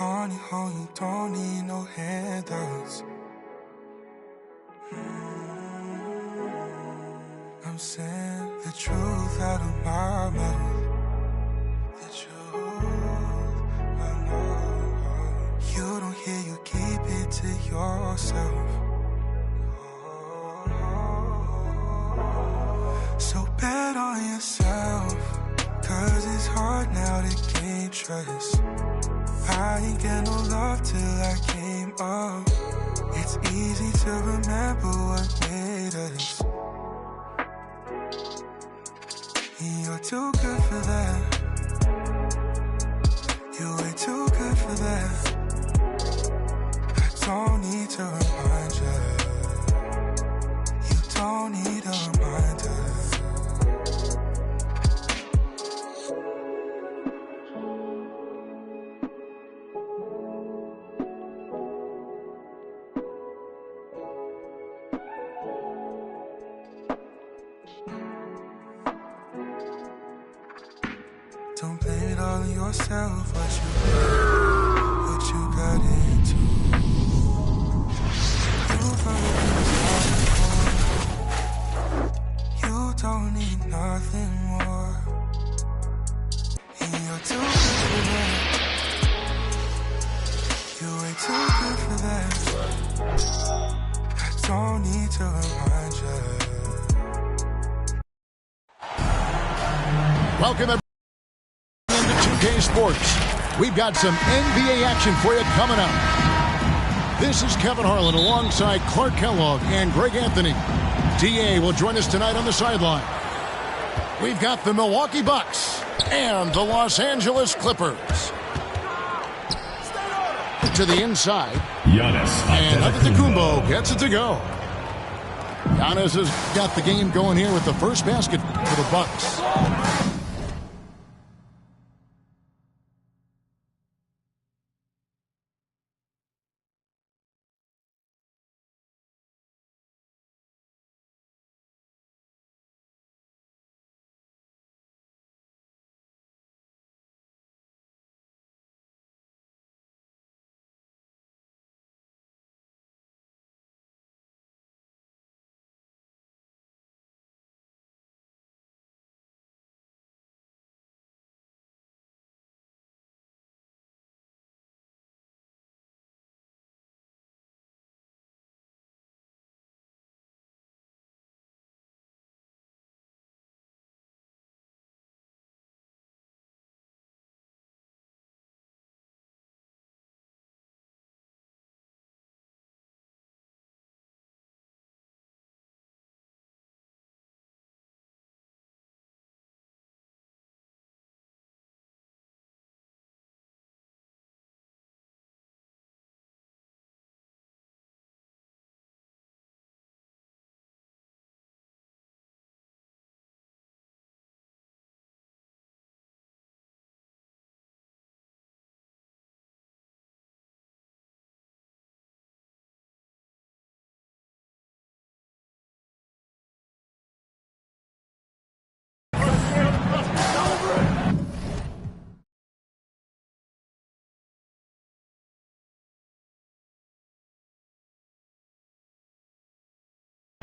On your own, you don't need no handouts. I'm saying the truth out of my mouth. The truth, I know. You don't hear, you keep it to yourself. So bet on yourself, 'cause it's hard now to gain trust. I ain't get no love till I came up. It's easy to remember what made us. You're too good for that. You're way too good for that. I don't need to remind you. You don't need a reminder. Don't blame it all on yourself, what you got into. You thought it was hard before. You don't need nothing more. And you're too good for that. You're way too good for that. I don't need to remind you. Welcome everyone into 2K Sports. We've got some NBA action for you coming up. This is Kevin Harlan alongside Clark Kellogg and Greg Anthony. DA will join us tonight on the sideline. We've got the Milwaukee Bucks and the Los Angeles Clippers. To the inside. And Antetokounmpo gets it to go. Giannis has got the game going here with the first basket for the Bucks.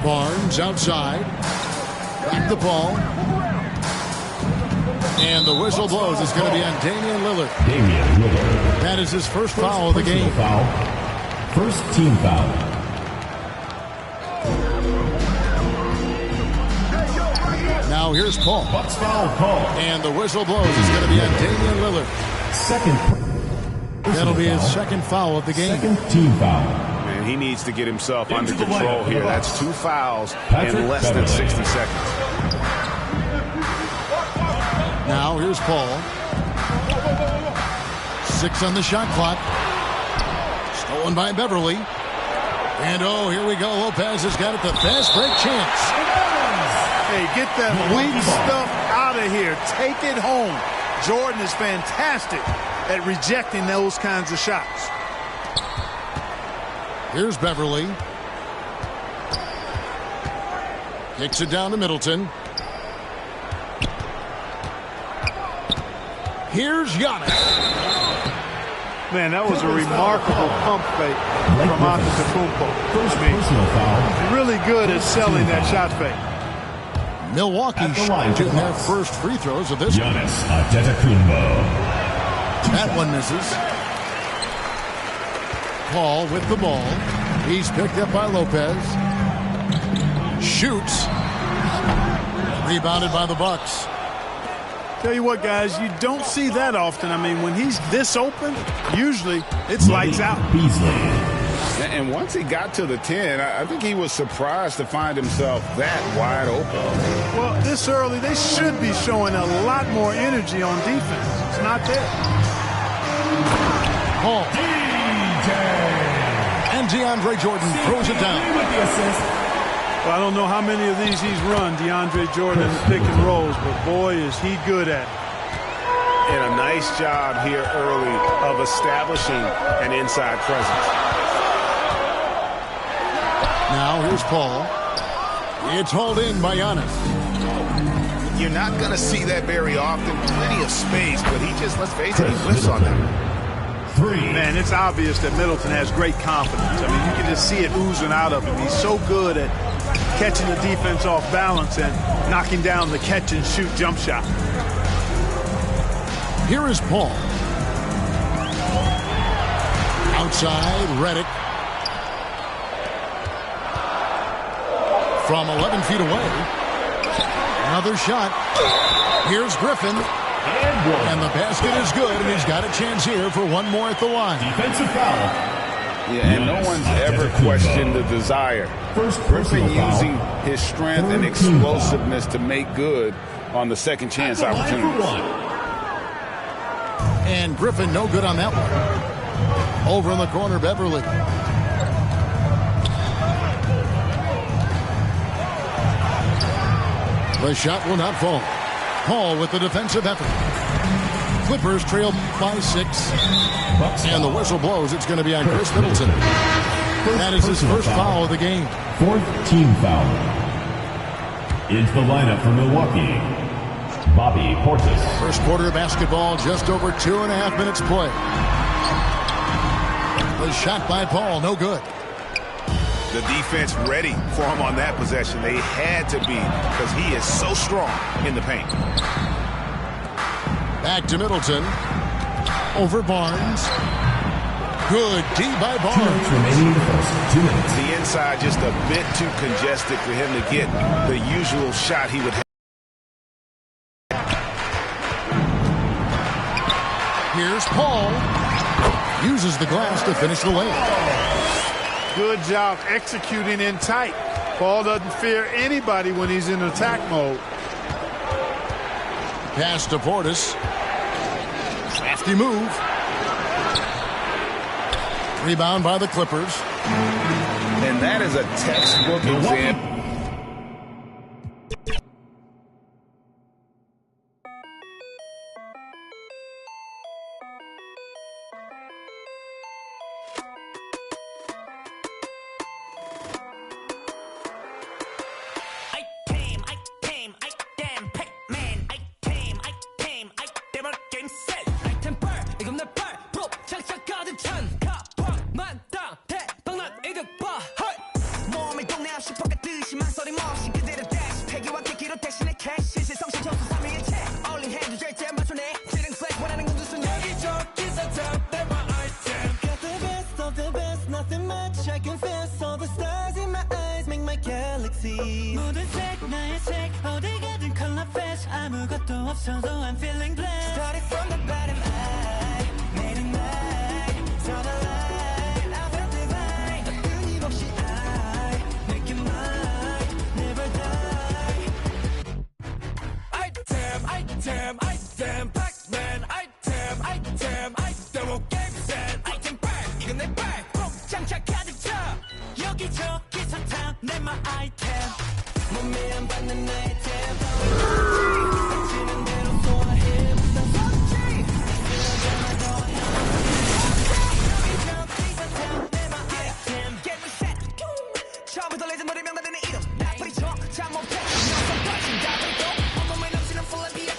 Barnes outside. Back the ball. And the whistle blows. It's going to be on Damian Lillard. That is his first foul of the game. First team foul. Now here's Paul. Bucks foul call. And the whistle blows. It's going to be on Damian Lillard. That'll be his second foul of the game. Second team foul. He needs to get himself under control here. That's 2 fouls in less than 60 seconds. Now here's Paul. 6 on the shot clock. Stolen by Beverly. And oh, here we go. Lopez has got it. The fast break chance. Hey, get that weak stuff out of here. Take it home. Jordan is fantastic at rejecting those kinds of shots. Here's Beverly. Kicks it down to Middleton. Here's Giannis. Man, that was a remarkable pump fake from Antetokounmpo. Personal foul. Really good at selling that shot fake. Milwaukee shooting their first free throws of this game. Giannis Antetokounmpo. That one misses. Paul with the ball. He's picked up by Lopez. Shoots. Rebounded by the Bucks. Tell you what, guys, you don't see that often. I mean, when he's this open, usually it's lights out. Beasley. And once he got to the 10, I think he was surprised to find himself that wide open. Well, this early, they should be showing a lot more energy on defense. It's not there. Paul. And DeAndre Jordan throws it down. With the assist. Well, I don't know how many of these he's run, DeAndre Jordan, in the pick and rolls, but boy, is he good at it. And a nice job here early of establishing an inside presence. Now here's Paul. It's hauled in by Giannis. You're not going to see that very often. Plenty of space, but he just, let's face it, he whiffs on them. Man, it's obvious that Middleton has great confidence. I mean, you can just see it oozing out of him. He's so good at catching the defense off balance and knocking down the catch-and-shoot jump shot. Here is Paul. Outside, Redick. From 11 feet away. Another shot. Here's Griffin. And the basket is good, and he's got a chance here for one more at the line. Defensive foul. Yeah, and no one's ever questioned the desire. Griffin using his strength and explosiveness to make good on the second chance opportunities. And Griffin no good on that one. Over in the corner, Beverly. The shot will not fall. Paul with the defensive effort. Clippers trail by 6. And the whistle blows. It's going to be on Chris Middleton. That is his first foul of the game. 4th team foul. Into the lineup for Milwaukee, Bobby Portis. First quarter of basketball, just over 2.5 minutes play. The shot by Paul, no good. The defense ready for him on that possession. They had to be because he is so strong in the paint. Back to Middleton. Over Barnes. Good D by Barnes. 2 minutes remaining in the first. 2 minutes. The inside just a bit too congested for him to get the usual shot he would have. Here's Paul. Uses the glass to finish the layup. Good job executing in tight. Paul doesn't fear anybody when he's in attack mode. Pass to Portis. Crafty move. Rebound by the Clippers. And that is a textbook example. I'm feeling blessed. Started from the bottom, I made it mine. Saw the light, I felt divine. 끊임없이 I make it mine, never die. Item, Pac-Man. Item, game set. Item back, 이건 내 back. 꼭 장착하듯 쳐. 여기저기서 탐, 내 my item. 몸에 안 받는 나의 템po.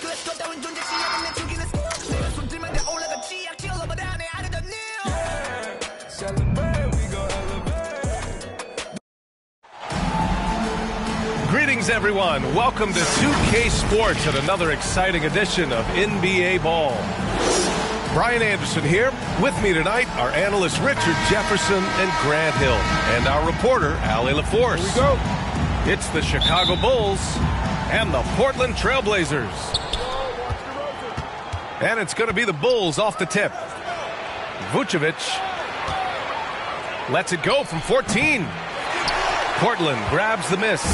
Let's go down and do this. everyone. Welcome to 2K Sports and another exciting edition of NBA Ball. Brian Anderson here. With me tonight, our analysts Richard Jefferson and Grant Hill, and our reporter, Allie LaForce. Here we go. It's the Chicago Bulls and the Portland Trailblazers. And it's going to be the Bulls off the tip. Vucevic lets it go from 14. Portland grabs the miss.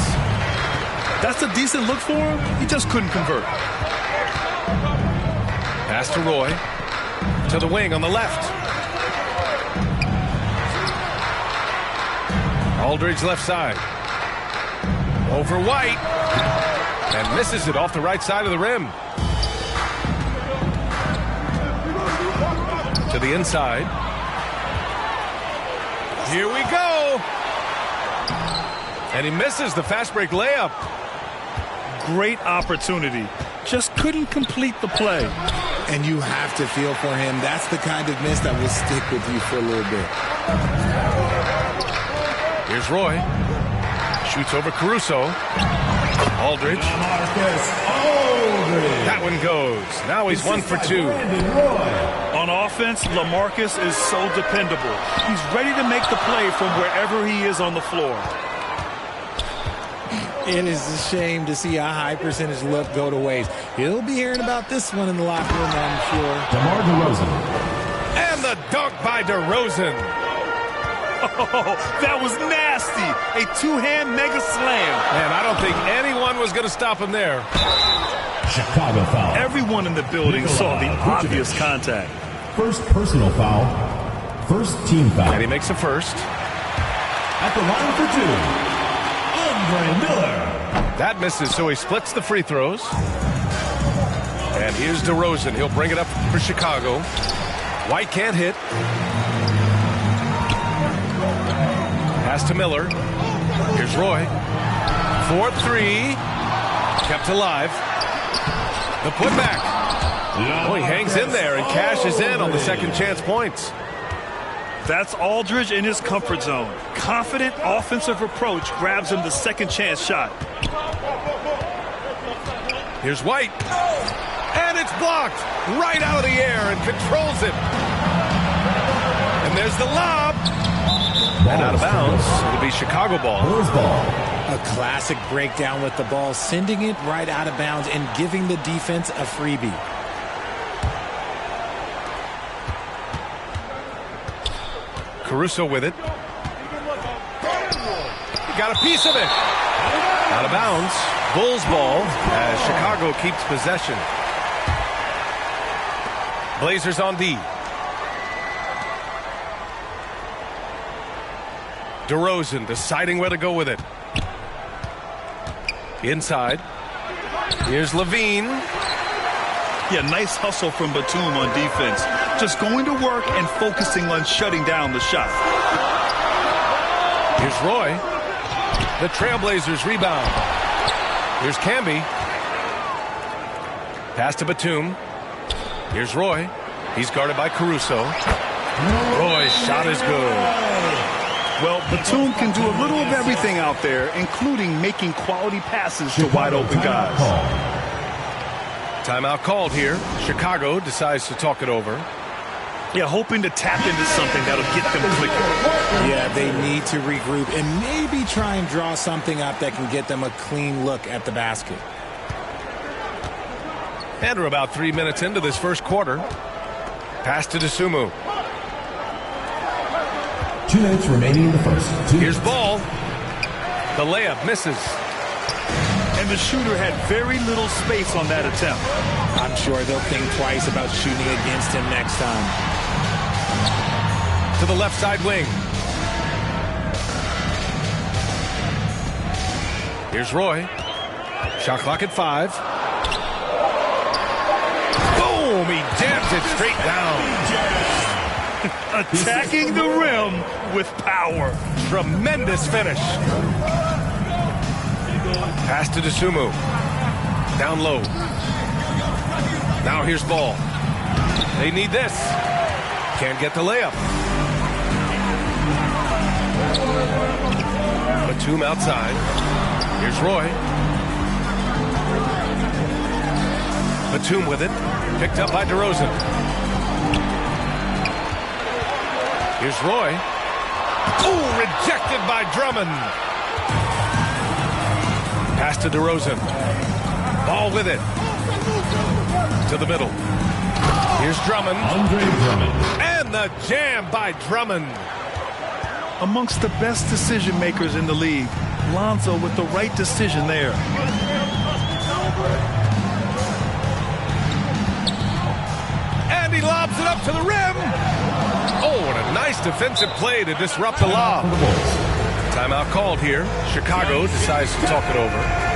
That's a decent look for him. He just couldn't convert. Pass to Roy. To the wing on the left. Aldridge left side. Over White. And misses it off the right side of the rim. To the inside. Here we go. And he misses the fast break layup. Great opportunity. Just couldn't complete the play. And you have to feel for him. That's the kind of miss that will stick with you for a little bit. Here's Roy. Shoots over Caruso. Aldridge. That one goes. Now he's 1 for 2. On offense, LaMarcus is so dependable. He's ready to make the play from wherever he is on the floor. It is a shame to see a high percentage look go to waste. He'll be hearing about this one in the locker room, I'm sure. DeMar DeRozan. And the dunk by DeRozan. Oh, that was nasty. A two-hand mega slam. Man, I don't think anyone was going to stop him there. Chicago foul. Everyone in the building saw the obvious contact. First personal foul. First team foul. And he makes the first. At the line for two. Miller. That misses, so he splits the free throws. And here's DeRozan. He'll bring it up for Chicago. White can't hit. Pass to Miller. Here's Roy. 4-3. Kept alive. The putback. Oh, he hangs in there and cashes in on the second chance points. That's Aldridge in his comfort zone. Confident offensive approach grabs him the second chance shot. Here's White. And it's blocked right out of the air and controls it. And there's the lob. And out of bounds. It'll be Chicago ball. A classic breakdown with the ball, sending it right out of bounds and giving the defense a freebie. Caruso with it. He got a piece of it. Out of bounds. Bulls ball as Chicago keeps possession. Blazers on D. DeRozan deciding where to go with it. Inside. Here's Levine. Yeah, nice hustle from Batum on defense. Just going to work and focusing on shutting down the shot. Here's Roy. The Trailblazers rebound. Here's Camby. Pass to Batum. Here's Roy. He's guarded by Caruso. Roy's shot is good. Well, Batum can do a little of everything out there, including making quality passes to wide open guys. Timeout called here. Chicago decides to talk it over. Yeah, hoping to tap into something that'll get them clicking. Yeah, they need to regroup and maybe try and draw something up that can get them a clean look at the basket. And we're about 3 minutes into this first quarter. Pass to Dosunmu. 2 minutes remaining in the first. Here's Ball. The layup misses. And the shooter had very little space on that attempt. I'm sure they'll think twice about shooting against him next time. To the left side wing. Here's Roy. Shot clock at 5. Boom! He jams it straight down. Attacking the rim with power. Tremendous finish. Pass to Dosunmu. Down low. Now here's Ball. They need this. Can't get the layup. Batum outside. Here's Roy. Batum with it. Picked up by DeRozan. Here's Roy. Oh, rejected by Drummond. Pass to DeRozan. Ball with it. To the middle. Here's Drummond. Andre Drummond. And the jam by Drummond. Amongst the best decision makers in the league, Lonzo with the right decision there. And he lobs it up to the rim. Oh, and a nice defensive play to disrupt the lob. Timeout called here. Chicago decides to talk it over.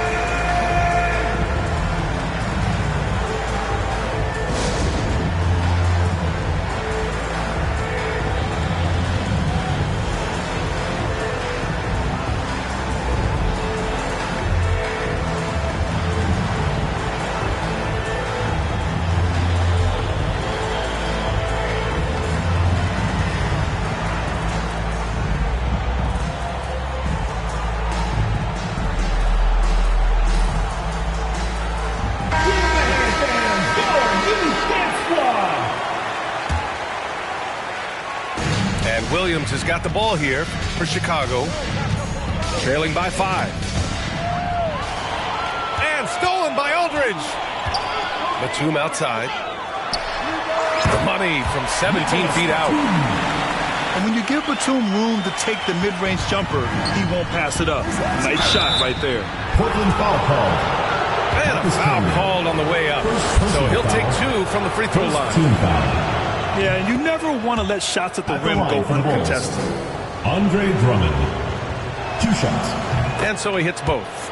Williams has got the ball here for Chicago, trailing by 5. And stolen by Aldridge. Batum outside. The money from 17 feet out. And when you give Batum room to take the mid-range jumper, he won't pass it up. Nice shot right there. Portland foul call. And a foul called on the way up. So he'll take 2 from the free throw line. Team foul. Yeah, and you never want to let shots at the rim go uncontested. Andre Drummond. 2 shots. And so he hits both.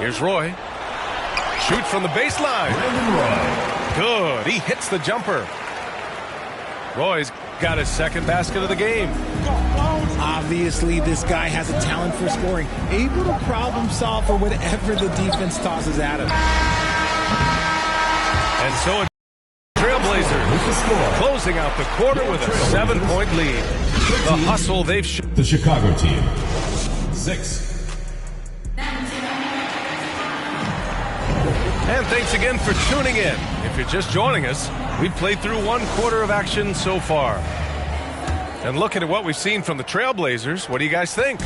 Here's Roy. Shoots from the baseline. Good. He hits the jumper. Roy's got his second basket of the game. Obviously, this guy has a talent for scoring, able to problem solve for whatever the defense tosses at him. And so a Trailblazers closing out the quarter with a 7-point lead. The hustle they've shown. The Chicago team. 6. And thanks again for tuning in. If you're just joining us, we've played through 1 quarter of action so far. And looking at what we've seen from the Trailblazers, what do you guys think?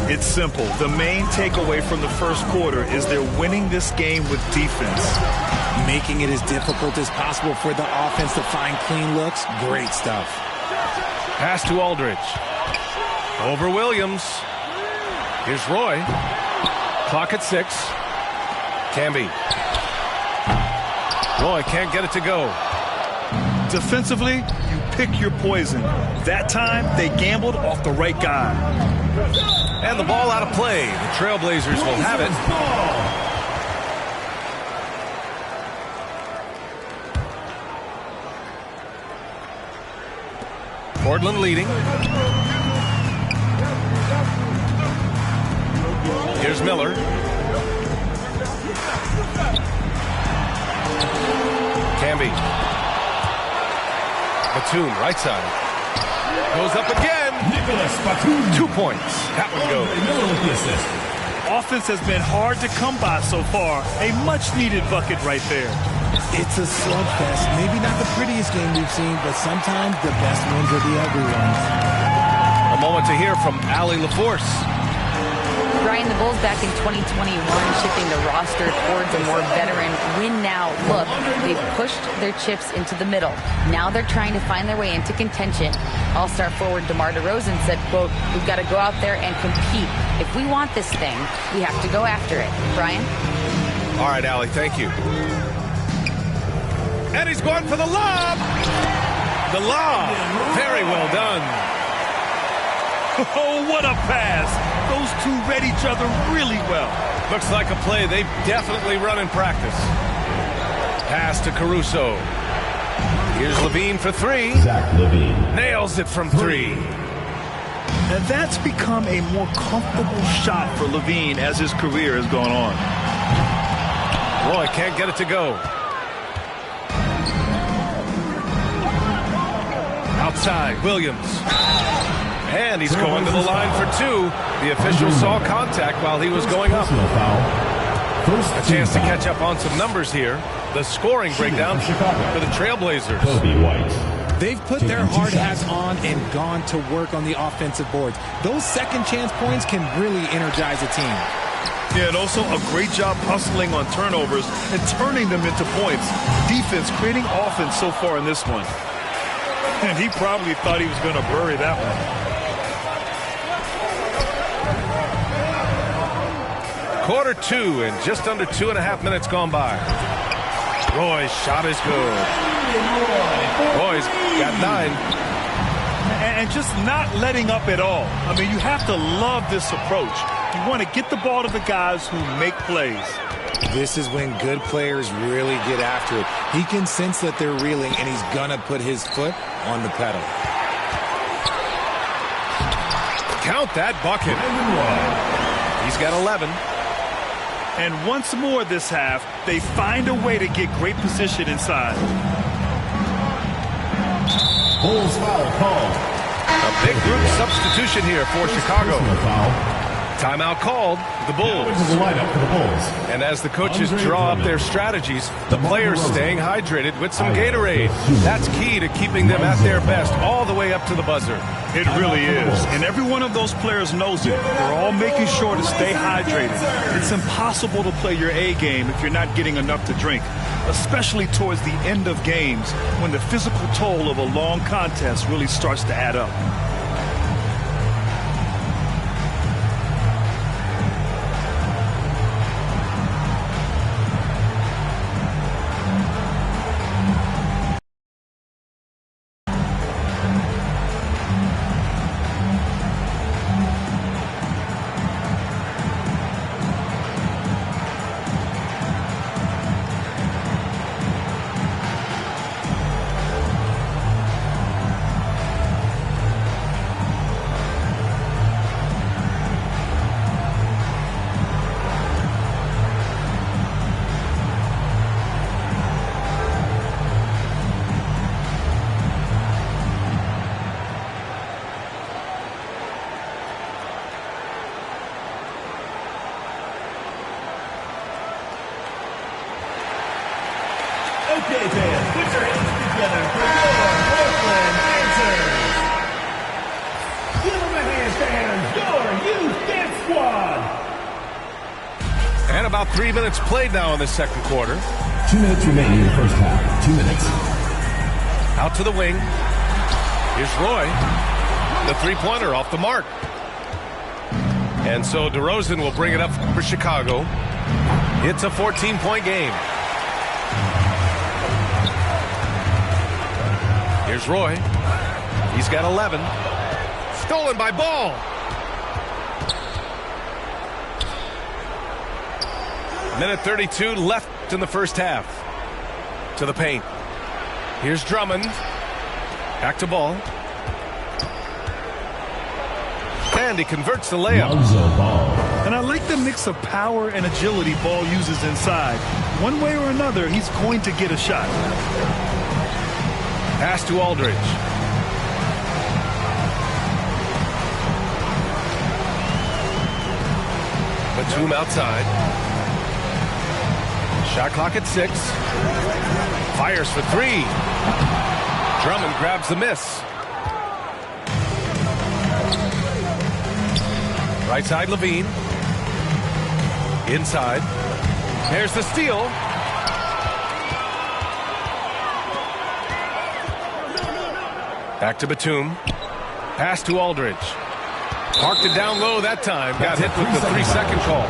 It's simple. The main takeaway from the first quarter is they're winning this game with defense. Making it as difficult as possible for the offense to find clean looks. Great stuff. Pass to Aldridge. Over Williams. Here's Roy. Clock at 6. Camby. Roy can't get it to go. Defensively, you pick your poison. That time, they gambled off the right guy. And the ball out of play. The Trailblazers will have it. Portland leading. Here's Miller. Camby. Batum, right side. Goes up again. Nicholas Batum. 2 points. That one goes. Miller with the assist. Offense has been hard to come by so far. A much-needed bucket right there. It's a slugfest. Maybe not the prettiest game we've seen, but sometimes the best ones are the ugly ones. A moment to hear from Allie LaForce. Brian, the Bulls back in 2021 shifting the roster towards a more veteran win-now look. They've pushed their chips into the middle. Now they're trying to find their way into contention. All-star forward DeMar DeRozan said, quote, "We've got to go out there and compete. If we want this thing, we have to go after it." Brian? All right, Allie, thank you. And he's going for the lob. The lob. Very well done. Oh, what a pass. Those two read each other really well. Looks like a play they've definitely run in practice. Pass to Caruso. Here's Levine for 3. Zach Levine. Nails it from 3. And that's become a more comfortable shot for Levine as his career has gone on. Roy can't get it to go. inside. Williams. And he's going to the line for two. The official saw contact while he was going up. A chance to catch up on some numbers here. The scoring breakdown for the Trailblazers. They've put their hard hats on and gone to work on the offensive boards. Those second chance points can really energize a team. Yeah, and also a great job hustling on turnovers and turning them into points. Defense creating offense so far in this one. And he probably thought he was going to bury that one. Quarter two and just under 2.5 minutes gone by. Roy's shot is good. Roy's got 9. And just not letting up at all. I mean, you have to love this approach. You want to get the ball to the guys who make plays. This is when good players really get after it. He can sense that they're reeling, and he's going to put his foot on the pedal. Count that bucket. He's got 11. And once more this half, they find a way to get great position inside. Bulls foul called. A big group substitution here for Chicago. Timeout called. The Bulls. The lineup for the Bulls. And as the coaches draw up their strategies, the players staying hydrated with some Gatorade. That's key to keeping them at their best all the way up to the buzzer. It really is. And every one of those players knows it. They're all making sure to stay hydrated. It's impossible to play your A game if you're not getting enough to drink, especially towards the end of games when the physical toll of a long contest really starts to add up. Okay, fans, put your hands together for your Portland Answers. Give them a handstand, your youth dance squad. And about 3 minutes played now in the second quarter. 2 minutes remaining in the first half. 2 minutes. Out to the wing. Here's Roy. The three-pointer off the mark. And so DeRozan will bring it up for Chicago. It's a 14-point game. Here's Roy. He's got 11. Stolen by Ball. Minute 32 left in the first half. To the paint. Here's Drummond. Back to Ball. And he converts the layup. And I like the mix of power and agility Ball uses inside. One way or another, he's going to get a shot. Pass to Aldridge. Batum outside. Shot clock at 6. Fires for 3. Drummond grabs the miss. Right side, Levine. Inside. There's the steal. Back to Batum. Pass to Aldridge. Parked it down low that time. Got hit with the 3-second call.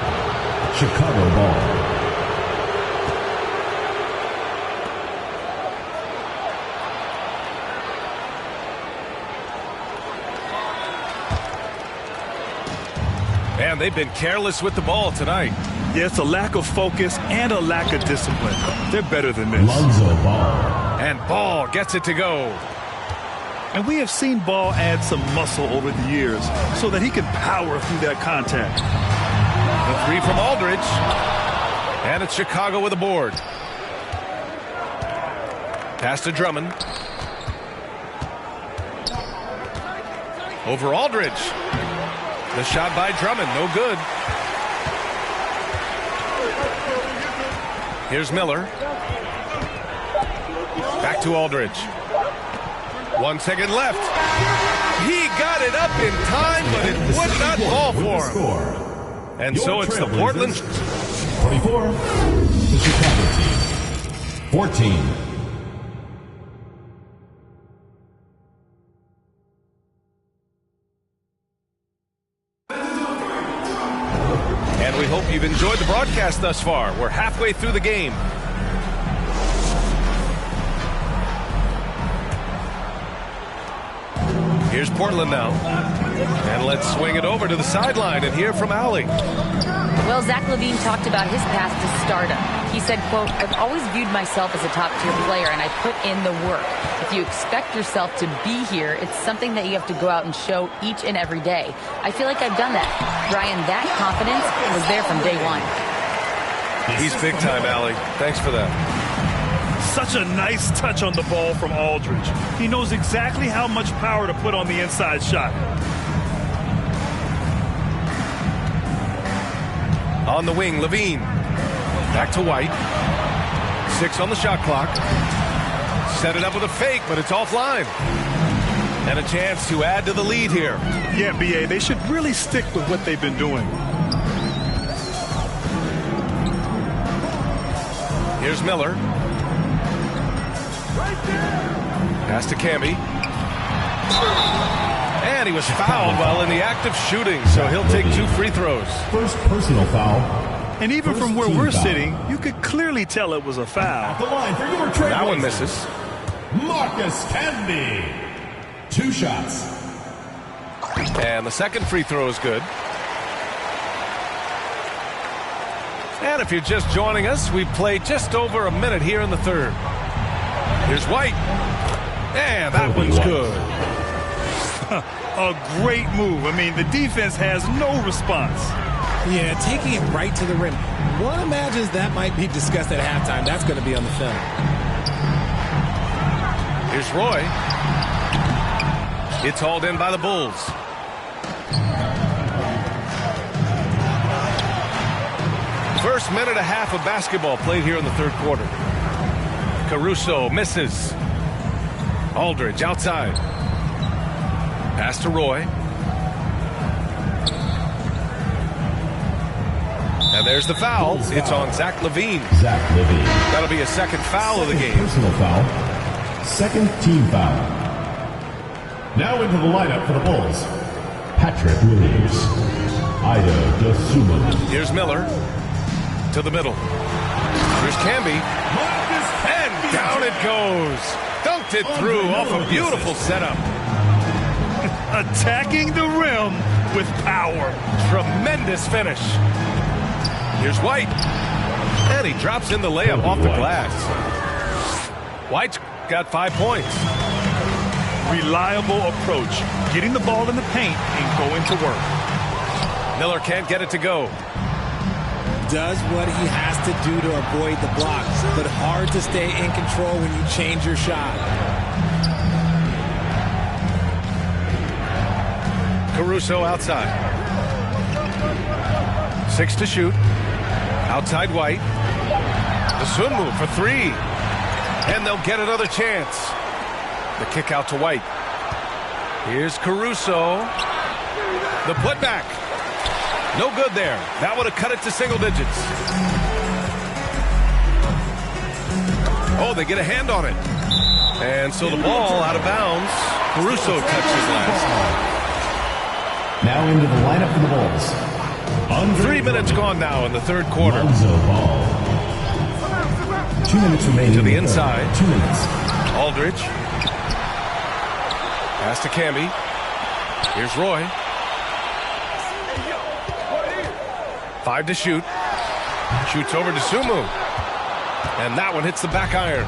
Chicago ball. Man, they've been careless with the ball tonight. Yeah, it's a lack of focus and a lack of discipline. They're better than this. Lonzo Ball. And Ball gets it to go. And we have seen Ball add some muscle over the years so that he can power through that contact. The 3 from Aldridge. And it's Chicago with a board. Pass to Drummond. Over Aldridge. The shot by Drummond, no good. Here's Miller. Back to Aldridge. 1 second left. He got it up in time, but it would not fall for him. And so it's the Portland 24, the Chicago team, 14. And we hope you've enjoyed the broadcast thus far. We're halfway through the game. Here's Portland now. And let's swing it over to the sideline and hear from Allie. Well, Zach LaVine talked about his path to stardom. He said, quote, "I've always viewed myself as a top-tier player, and I put in the work. If you expect yourself to be here, it's something that you have to go out and show each and every day. I feel like I've done that." Brian, that confidence was there from day one. He's big time, Allie. Thanks for that. Such a nice touch on the ball from Aldridge. He knows exactly how much power to put on the inside shot. On the wing, LaVine. Back to White. 6 on the shot clock. Set it up with a fake, but it's offline. And a chance to add to the lead here. Yeah, B.A., they should really stick with what they've been doing. Here's Miller. Pass to Camby. And he was fouled while in the act of shooting, so he'll take 2 free throws. First personal foul. And even from where we're sitting, you could clearly tell it was a foul. At the line for your trade. That one misses. Marcus Camby. 2 shots. And the second free throw is good. And if you're just joining us, we played just over a minute here in the third. Here's White. And that one's good. A great move. I mean, the defense has no response. Yeah, taking it right to the rim. One imagines that might be discussed at halftime. That's going to be on the film. Here's Roy. It's hauled in by the Bulls. First minute and a half of basketball played here in the third quarter. Caruso misses. Aldridge outside. Pass to Roy. And there's the foul. It's on Zach LaVine. Zach LaVine. That'll be a second foul of the game. Personal foul. Second team foul. Now into the lineup for the Bulls. Patrick Williams. Ido DeSumo. Here's Miller. To the middle. Here's Camby. And down it goes. Dunked it through off a beautiful setup. Attacking the rim with power. Tremendous finish. Here's White. And he drops in the layup off the glass. White's got 5 points. Reliable approach. Getting the ball in the paint and going to work. Miller can't get it to go. Does what he has to do to avoid the block, but hard to stay in control when you change your shot. Caruso outside. 6 to shoot. Outside White. The swim move for 3. And they'll get another chance. The kick out to White. Here's Caruso. The putback. No good there. That would have cut it to single digits. Oh, they get a hand on it. And so the ball out of bounds. Caruso touches last. Now into the lineup for the Bulls. 3 minutes gone now in the third quarter. Lonzo Ball. 2 minutes remaining. To the inside. 2 minutes. Aldridge. Pass to Camby. Here's Roy. 5 to shoot. Shoots over to Sumu. And that one hits the back iron.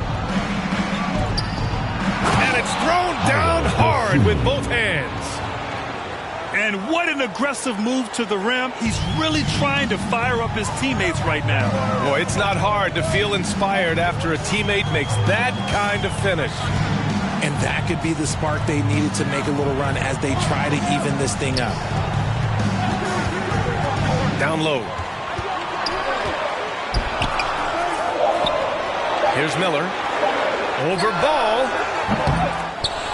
And it's thrown down hard with both hands. And what an aggressive move to the rim. He's really trying to fire up his teammates right now. Boy, it's not hard to feel inspired after a teammate makes that kind of finish. And that could be the spark they needed to make a little run as they try to even this thing up. Down low. Here's Miller. Over ball.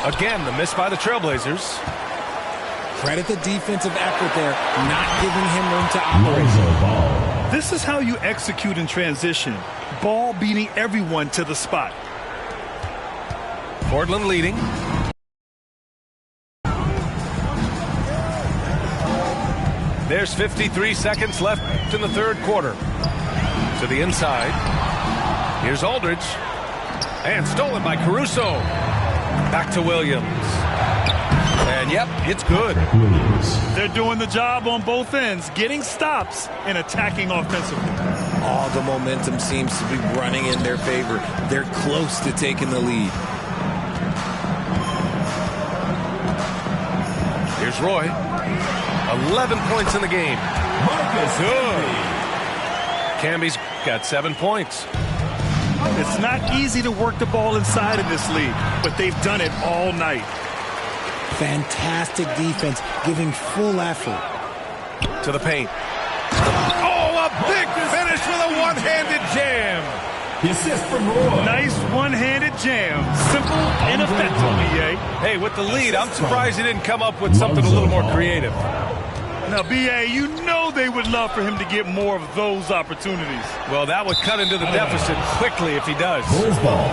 Again, the miss by the Trailblazers. Credit the defensive effort there, not giving him room to operate. This is how you execute in transition. Ball beating everyone to the spot. Portland leading. There's 53 seconds left in the third quarter. To the inside. Here's Aldridge. And stolen by Caruso. Back to Williams. And yep, it's good. They're doing the job on both ends, getting stops and attacking offensively. All the momentum seems to be running in their favor. They're close to taking the lead. Here's Roy. 11 points in the game. Good. Camby's got 7 points. It's not easy to work the ball inside in this league, but they've done it all night. Fantastic defense, giving full effort. To the paint. Oh, a big finish with a one-handed jam. The assist from Roy. Nice one-handed jam. Simple and effective, B.A. Hey, with the lead, I'm surprised he didn't come up with something a little more creative. Now, B.A., you know they would love for him to get more of those opportunities. Well, that would cut into the deficit quickly if he does. Bulls ball.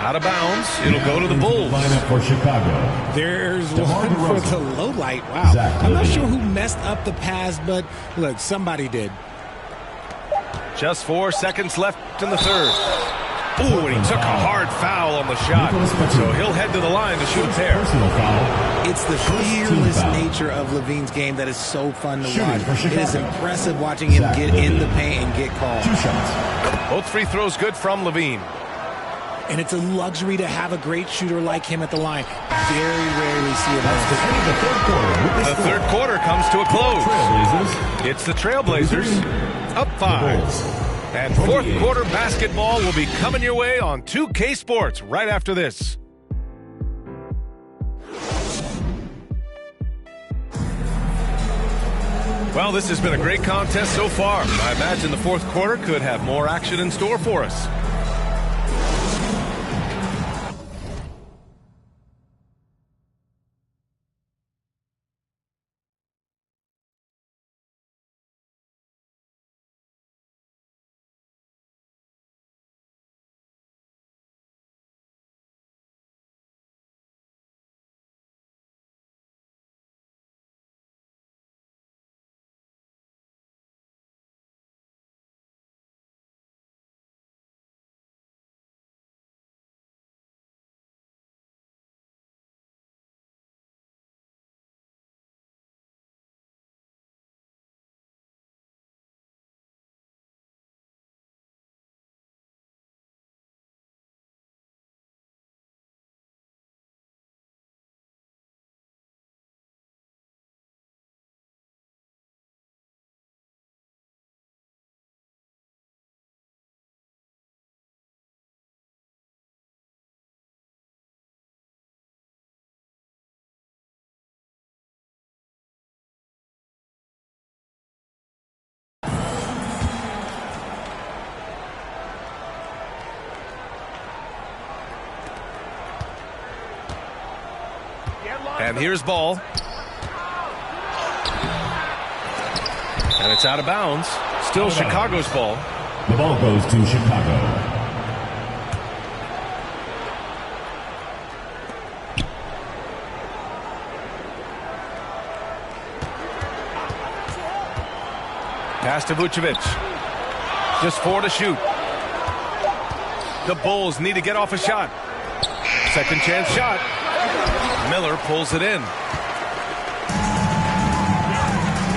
Out of bounds. It'll go to the Bulls. Lineup for Chicago. There's one for the low light. Wow. I'm not sure who messed up the pass, but look, somebody did. Just 4 seconds left in the third. Ooh, and he took a hard foul on the shot. So he'll head to the line to shoot a pair. It's the fearless nature of Levine's game that is so fun to watch. It is impressive watching him get in the paint and get called. 2 shots. Both free throws good from Levine. And it's a luxury to have a great shooter like him at the line. Very rarely see him. The third quarter comes to a close. It's the Trailblazers up 5. And fourth quarter basketball will be coming your way on 2K Sports right after this. Well, this has been a great contest so far. I imagine the fourth quarter could have more action in store for us. And here's ball. And it's out of bounds. Still Chicago's ball. The ball goes to Chicago. Pass to Vucevic. Just 4 to shoot. The Bulls need to get off a shot. Second chance shot. Miller pulls it in.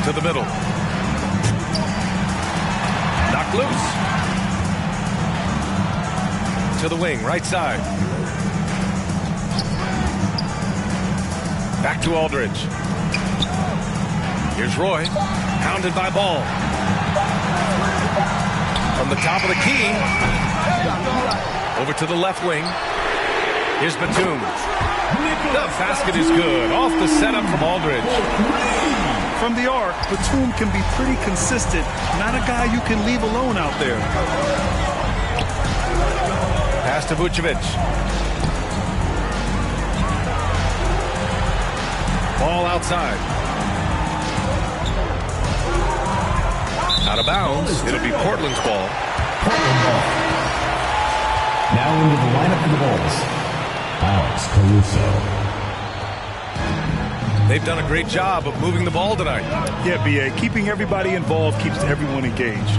To the middle. Knocked loose. To the wing, right side. Back to Aldridge. Here's Roy. Pounded by Ball. From the top of the key. Over to the left wing. Here's Batum. The basket is good. Off the setup from Aldridge. From the arc, Batum can be pretty consistent. Not a guy you can leave alone out there. Pass to Vucevic. Ball outside. Out of bounds. It'll be Portland's ball. Portland ball. Now into the lineup for the Bulls, Alex Caruso. They've done a great job of moving the ball tonight. Yeah, B.A. Keeping everybody involved keeps everyone engaged.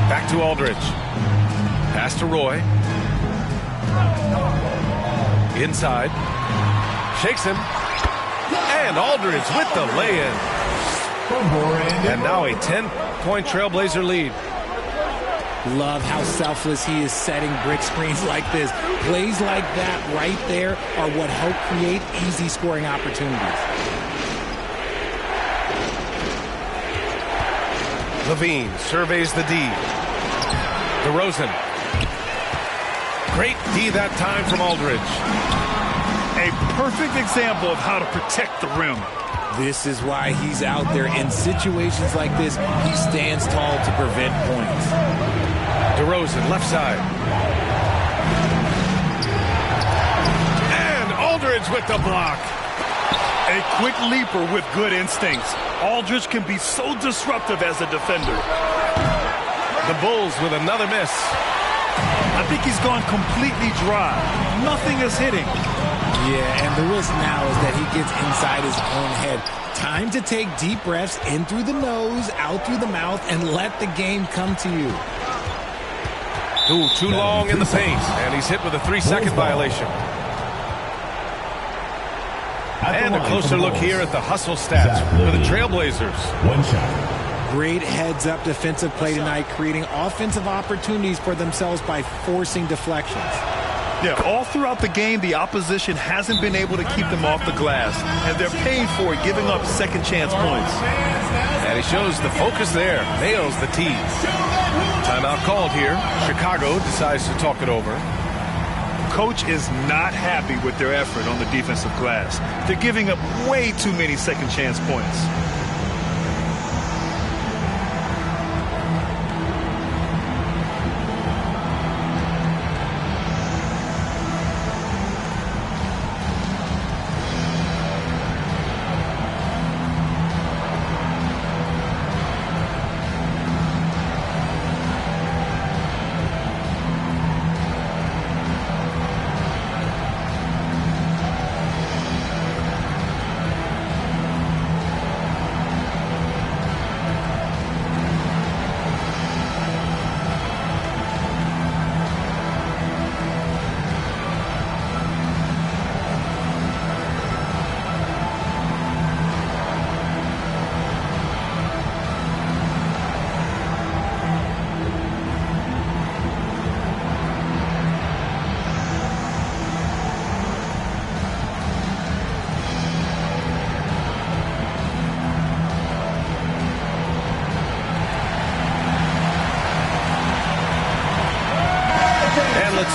Back to Aldridge. Pass to Roy. Inside. Shakes him. And Aldridge with the lay-in. And now a 10-point Trailblazer lead. Love how selfless he is setting brick screens like this. Plays like that right there are what help create easy scoring opportunities. Levine surveys the D. DeRozan. Great D that time from Aldridge. A perfect example of how to protect the rim. This is why he's out there. In situations like this, he stands tall to prevent points. DeRozan, left side. And Aldridge with the block. A quick leaper with good instincts. Aldridge can be so disruptive as a defender. The Bulls with another miss. I think he's gone completely dry. Nothing is hitting. Yeah, and the risk now is that he gets inside his own head. Time to take deep breaths in through the nose, out through the mouth, and let the game come to you. Ooh, too long in the paint, and he's hit with a 3-second violation. And a closer look here at the hustle stats for the Trailblazers. One shot. Great heads-up defensive play tonight, creating offensive opportunities for themselves by forcing deflections. Yeah, all throughout the game, the opposition hasn't been able to keep them off the glass, and they're paying for it, giving up second chance points. And he shows the focus there, nails the tee. Timeout called here. Chicago decides to talk it over. Coach is not happy with their effort on the defensive glass. They're giving up way too many second chance points.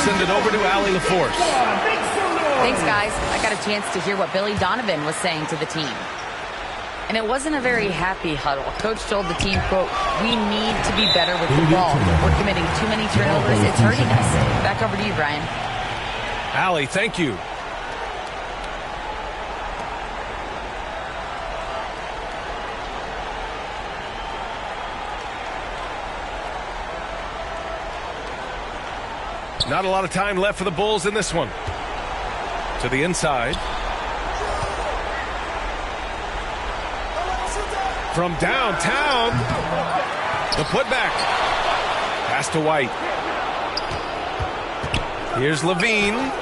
Send it over to Allie LaForce. Thanks, guys. I got a chance to hear what Billy Donovan was saying to the team. And it wasn't a very happy huddle. Coach told the team, quote, "We need to be better with the ball. We're committing too many turnovers. It's hurting us." Back over to you, Brian. Allie, thank you. Not a lot of time left for the Bulls in this one. To the inside. From downtown. The putback. Pass to White. Here's Levine.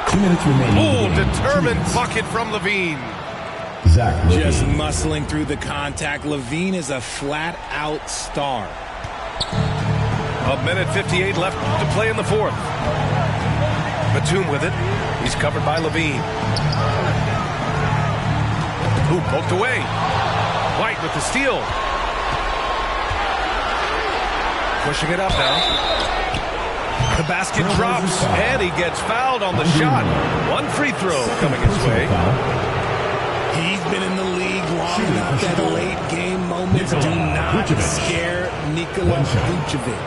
2 minutes remaining. Oh, determined bucket from Levine. Zach Levine. Just muscling through the contact. Levine is a flat-out star. A minute 58 left to play in the fourth. Batum with it. He's covered by Levine. Ooh, poked away. White with the steal. Pushing it up now. The basket drops, and he gets fouled on the shot. One free throw coming his way. He's been in the league long enough that late game moments do not scare Nikola Vucevic.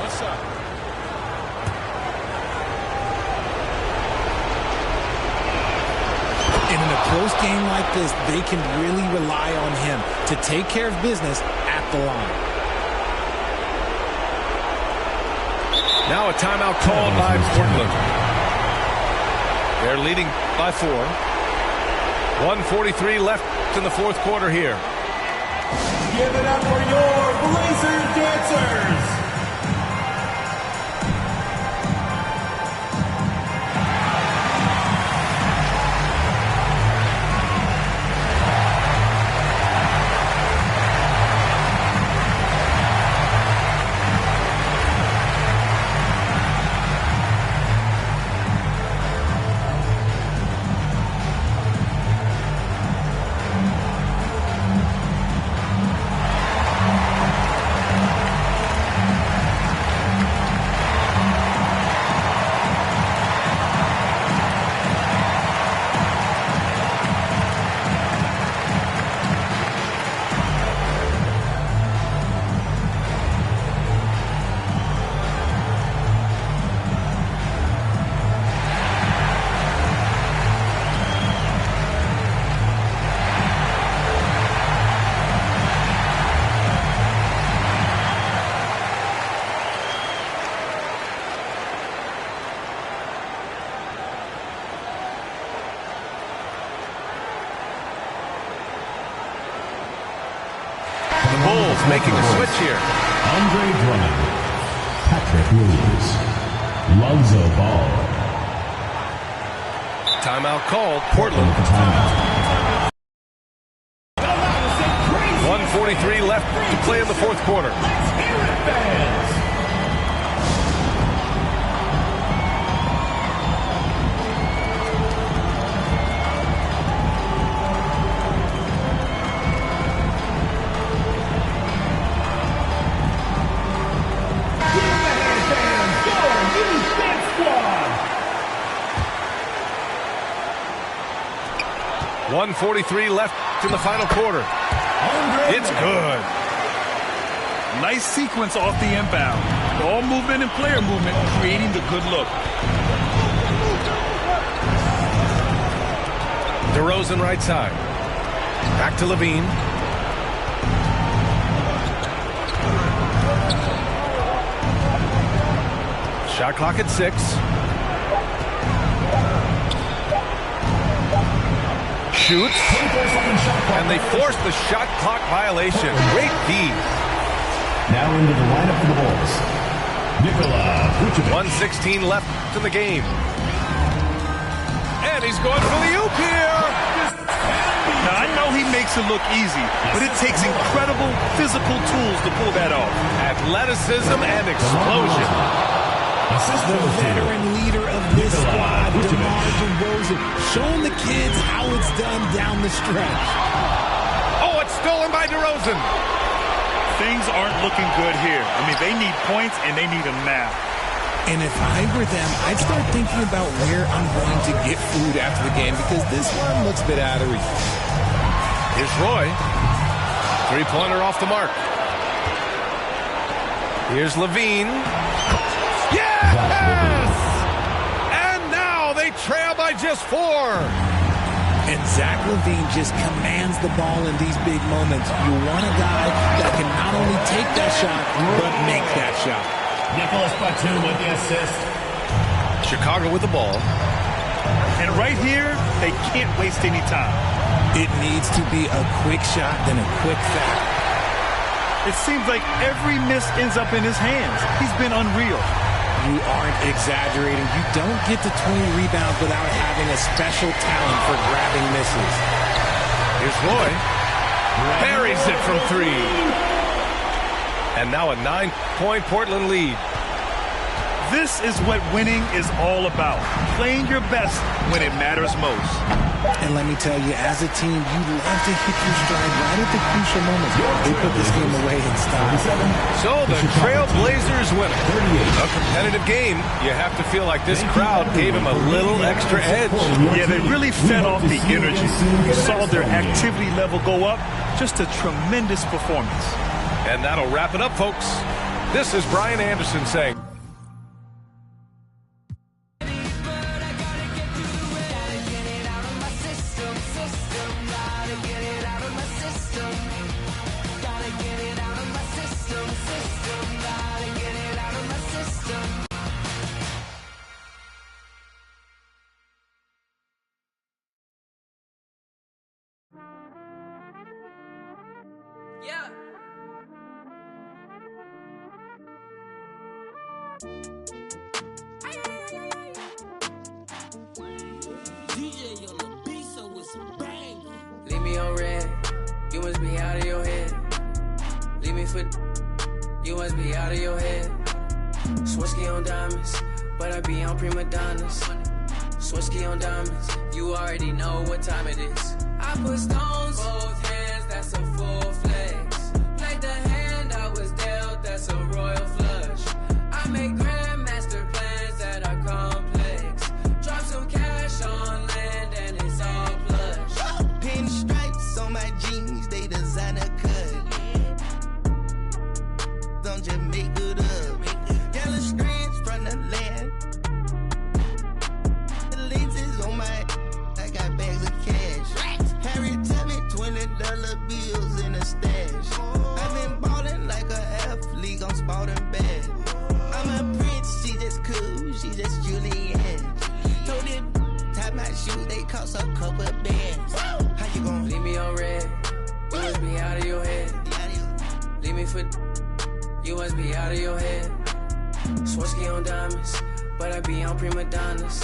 What's up? And in a close game like this, they can really rely on him to take care of business at the line. Now a timeout called by Portland. They're leading by 4. 1:43 left in the fourth quarter here. Give it up for your Blazer dancers. Bulls making a switch here. Andre Drummond, Patrick Williams, Lonzo Ball. Timeout called. Portland. 1:43 left to play in the fourth quarter. Let's hear it, fans. Give the hand fans your youth dance squad. 1:43 left in the final quarter. It's good. Nice sequence off the inbound. Ball movement and player movement creating the good look. DeRozan right side. Back to Levine. Shot clock at 6. Shoots. And they force the shot clock violation. Great D. Now into the lineup for the Bulls. Nikola Vucevic. 1:16 left in the game. And he's going for the oop here. Now, I know he makes it look easy, but it takes incredible physical tools to pull that off. Athleticism and explosion. The veteran leader of this squad, DeMar DeRozan, showing the kids how it's done down the stretch. Oh, it's stolen by DeRozan. Things aren't looking good here. I mean, they need points, and they need them now. And if I were them, I'd start thinking about where I'm going to get food after the game because this one looks a bit out of reach. Here's Roy. Three-pointer off the mark. Here's Levine. Yes! And now they trail by just 4. And Zach LaVine just commands the ball in these big moments. You want a guy that can not only take that shot, but make that shot. Nicholas Batum with the assist. Chicago with the ball. And right here, they can't waste any time. It needs to be a quick shot, then a quick foul. It seems like every miss ends up in his hands. He's been unreal. You aren't exaggerating. You don't get to 20 rebounds without having a special talent for grabbing misses. Here's Roy. Buries it from 3. And now a 9-point Portland lead. This is what winning is all about. Playing your best when it matters most. And let me tell you, as a team, you love to hit your stride right at the crucial moments. They put this game away in style. So the Trailblazers win it. A competitive game. You have to feel like this crowd gave him a little extra edge. Yeah, they really fed off the energy. You saw their activity level go up. Just a tremendous performance. And that'll wrap it up, folks. This is Brian Anderson saying... Yeah. DJ on the beat, so it's bang. Leave me on red. You must be out of your head. Leave me for. You must be out of your head. Swisky on diamonds, but I be on prima donnas. Swisky on diamonds, you already know what time it is. I put stones, both hands, that's a full flex. Played the hand I was dealt, that's a royal flush. I make grandmaster plans that are complex. Drop some cash on land and it's all plush. Pinstripes on my jeans, they designer cut. Don't just make it up. Yellow strands from the land. The lenses on my, I got bags of cash. Harry tell me $20 bills in a stash. I've been ballin' like an athlete on Sporting Bad. I'm a prince, she just cool, she just Julianne. Told it, tie my shoes, they cost a couple bands. How you gon' leave me on red? You must be out of your head. Leave me for. You must be out of your head. Swisky on diamonds, but I be on prima donnas.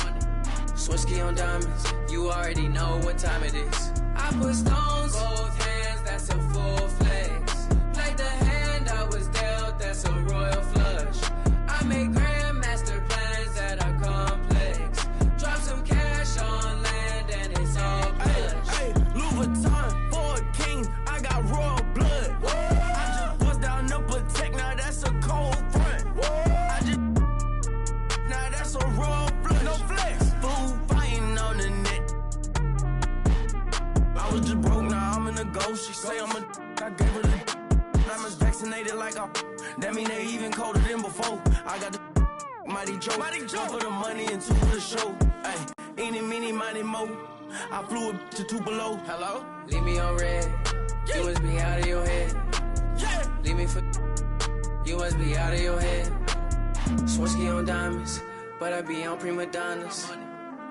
Swisky on diamonds, you already know what time it is. I put stones, both hands, that's a full flex. Played the hand I was dealt, that's a royal flush. I make grandmaster plans that are complex. Drop some cash on land and it's all plush. Hey, Louis Vuitton, for a king, I got royal blood. I just bust down the Protect, now that's a cold front. I just, now that's a royal blood. No flex, food fighting on the net. I was just broke, now I'm in the ghost. She say I'm a, I gave her the, I'm as vaccinated like a, that mean they even colder than before. I got the Mighty Joe, one for the money and two for the show. Hey, eeny, meeny, miny, mo. I flew it to Tupelo. Hello? Leave me on red. You must be out of your head. Leave me for. You must be out of your head. Swisky on diamonds, but I be on prima donnas.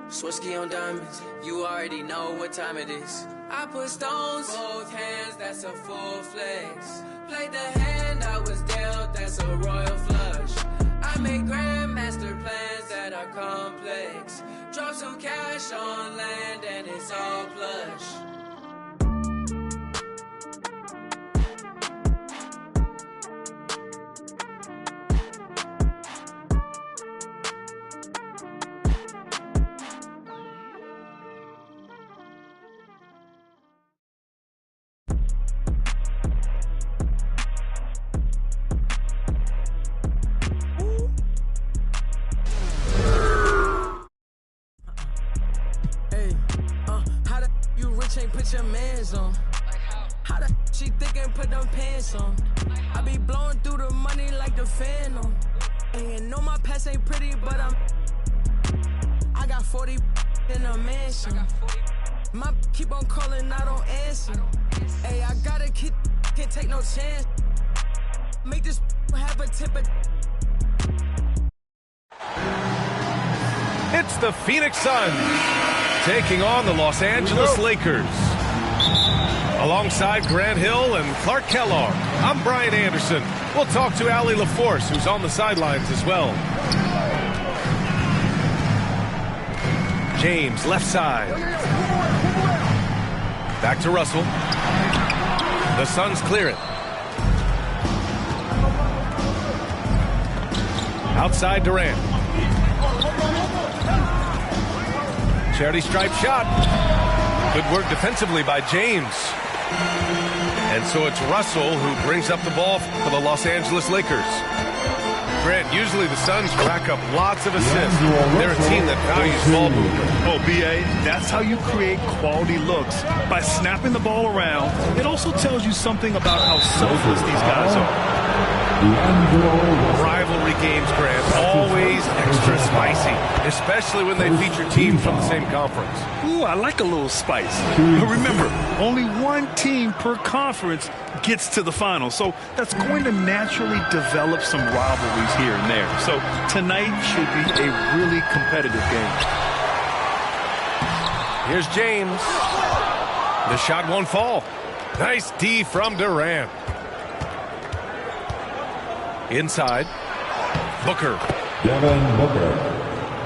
Swisky on diamonds, you already know what time it is. I put stones, both hands, that's a full flex. Played the hand I was dealt, that's a royal flush. I make grandmaster plans that are complex. Drop some cash on land and it's all plush. Put your mans on. How the she thick and put them pants on? I be blowing through the money like the Phantom. And know my past ain't pretty, but I got 40 in a mansion. My keep on calling, I don't answer. Hey, I gotta keep, can't take no chance. Make this have a tip of. It's the Phoenix Suns taking on the Los Angeles Lakers. Alongside Grant Hill and Clark Kellogg, I'm Brian Anderson. We'll talk to Allie LaForce, who's on the sidelines as well. James, left side. Back to Russell. The Suns clear it. Outside Durant. Charity stripe shot. Good work defensively by James. And so it's Russell who brings up the ball for the Los Angeles Lakers. Grant, usually the Suns rack up lots of assists. They're a team that values ball movement. Oh, B.A., that's how you create quality looks, by snapping the ball around. It also tells you something about how selfless these guys are. Rivalry games, Grant, always extra spicy, especially when they feature teams from the same conference. Ooh, I like a little spice. But remember, only one team per conference gets to the final, so that's going to naturally develop some rivalries here and there. So tonight should be a really competitive game. Here's James. The shot won't fall. Nice D from Durant. Inside. Booker. Devin Booker.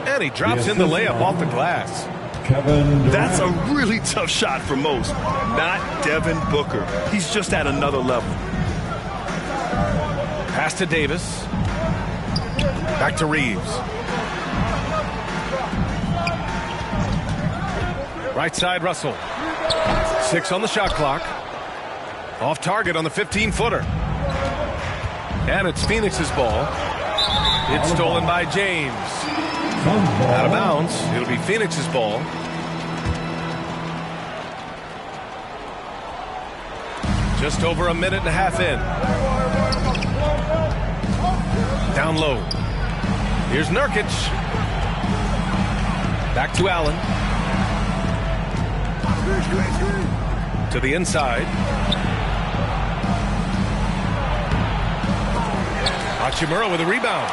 And he drops in the layup off the glass. That's a really tough shot for most. Not Devin Booker. He's just at another level. Pass to Davis. Back to Reeves. Right side, Russell. 6 on the shot clock. Off target on the 15-footer. And it's Phoenix's ball. It's stolen by James. Out of bounds. It'll be Phoenix's ball. Just over a minute and a half in. Down low. Here's Nurkic. Back to Allen. To the inside. Hachimura with a rebound.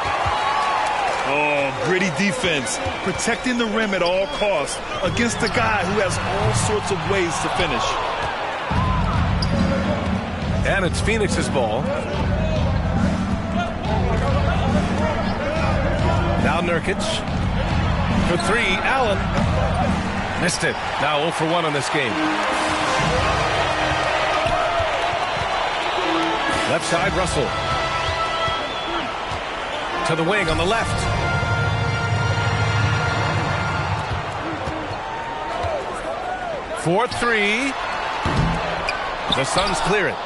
Oh, gritty defense. Protecting the rim at all costs against a guy who has all sorts of ways to finish. And it's Phoenix's ball. Now Nurkic. For 3, Allen. Missed it. Now 0 for 1 on this game. Left side, Russell. To the wing on the left. For 3. The Suns clear it.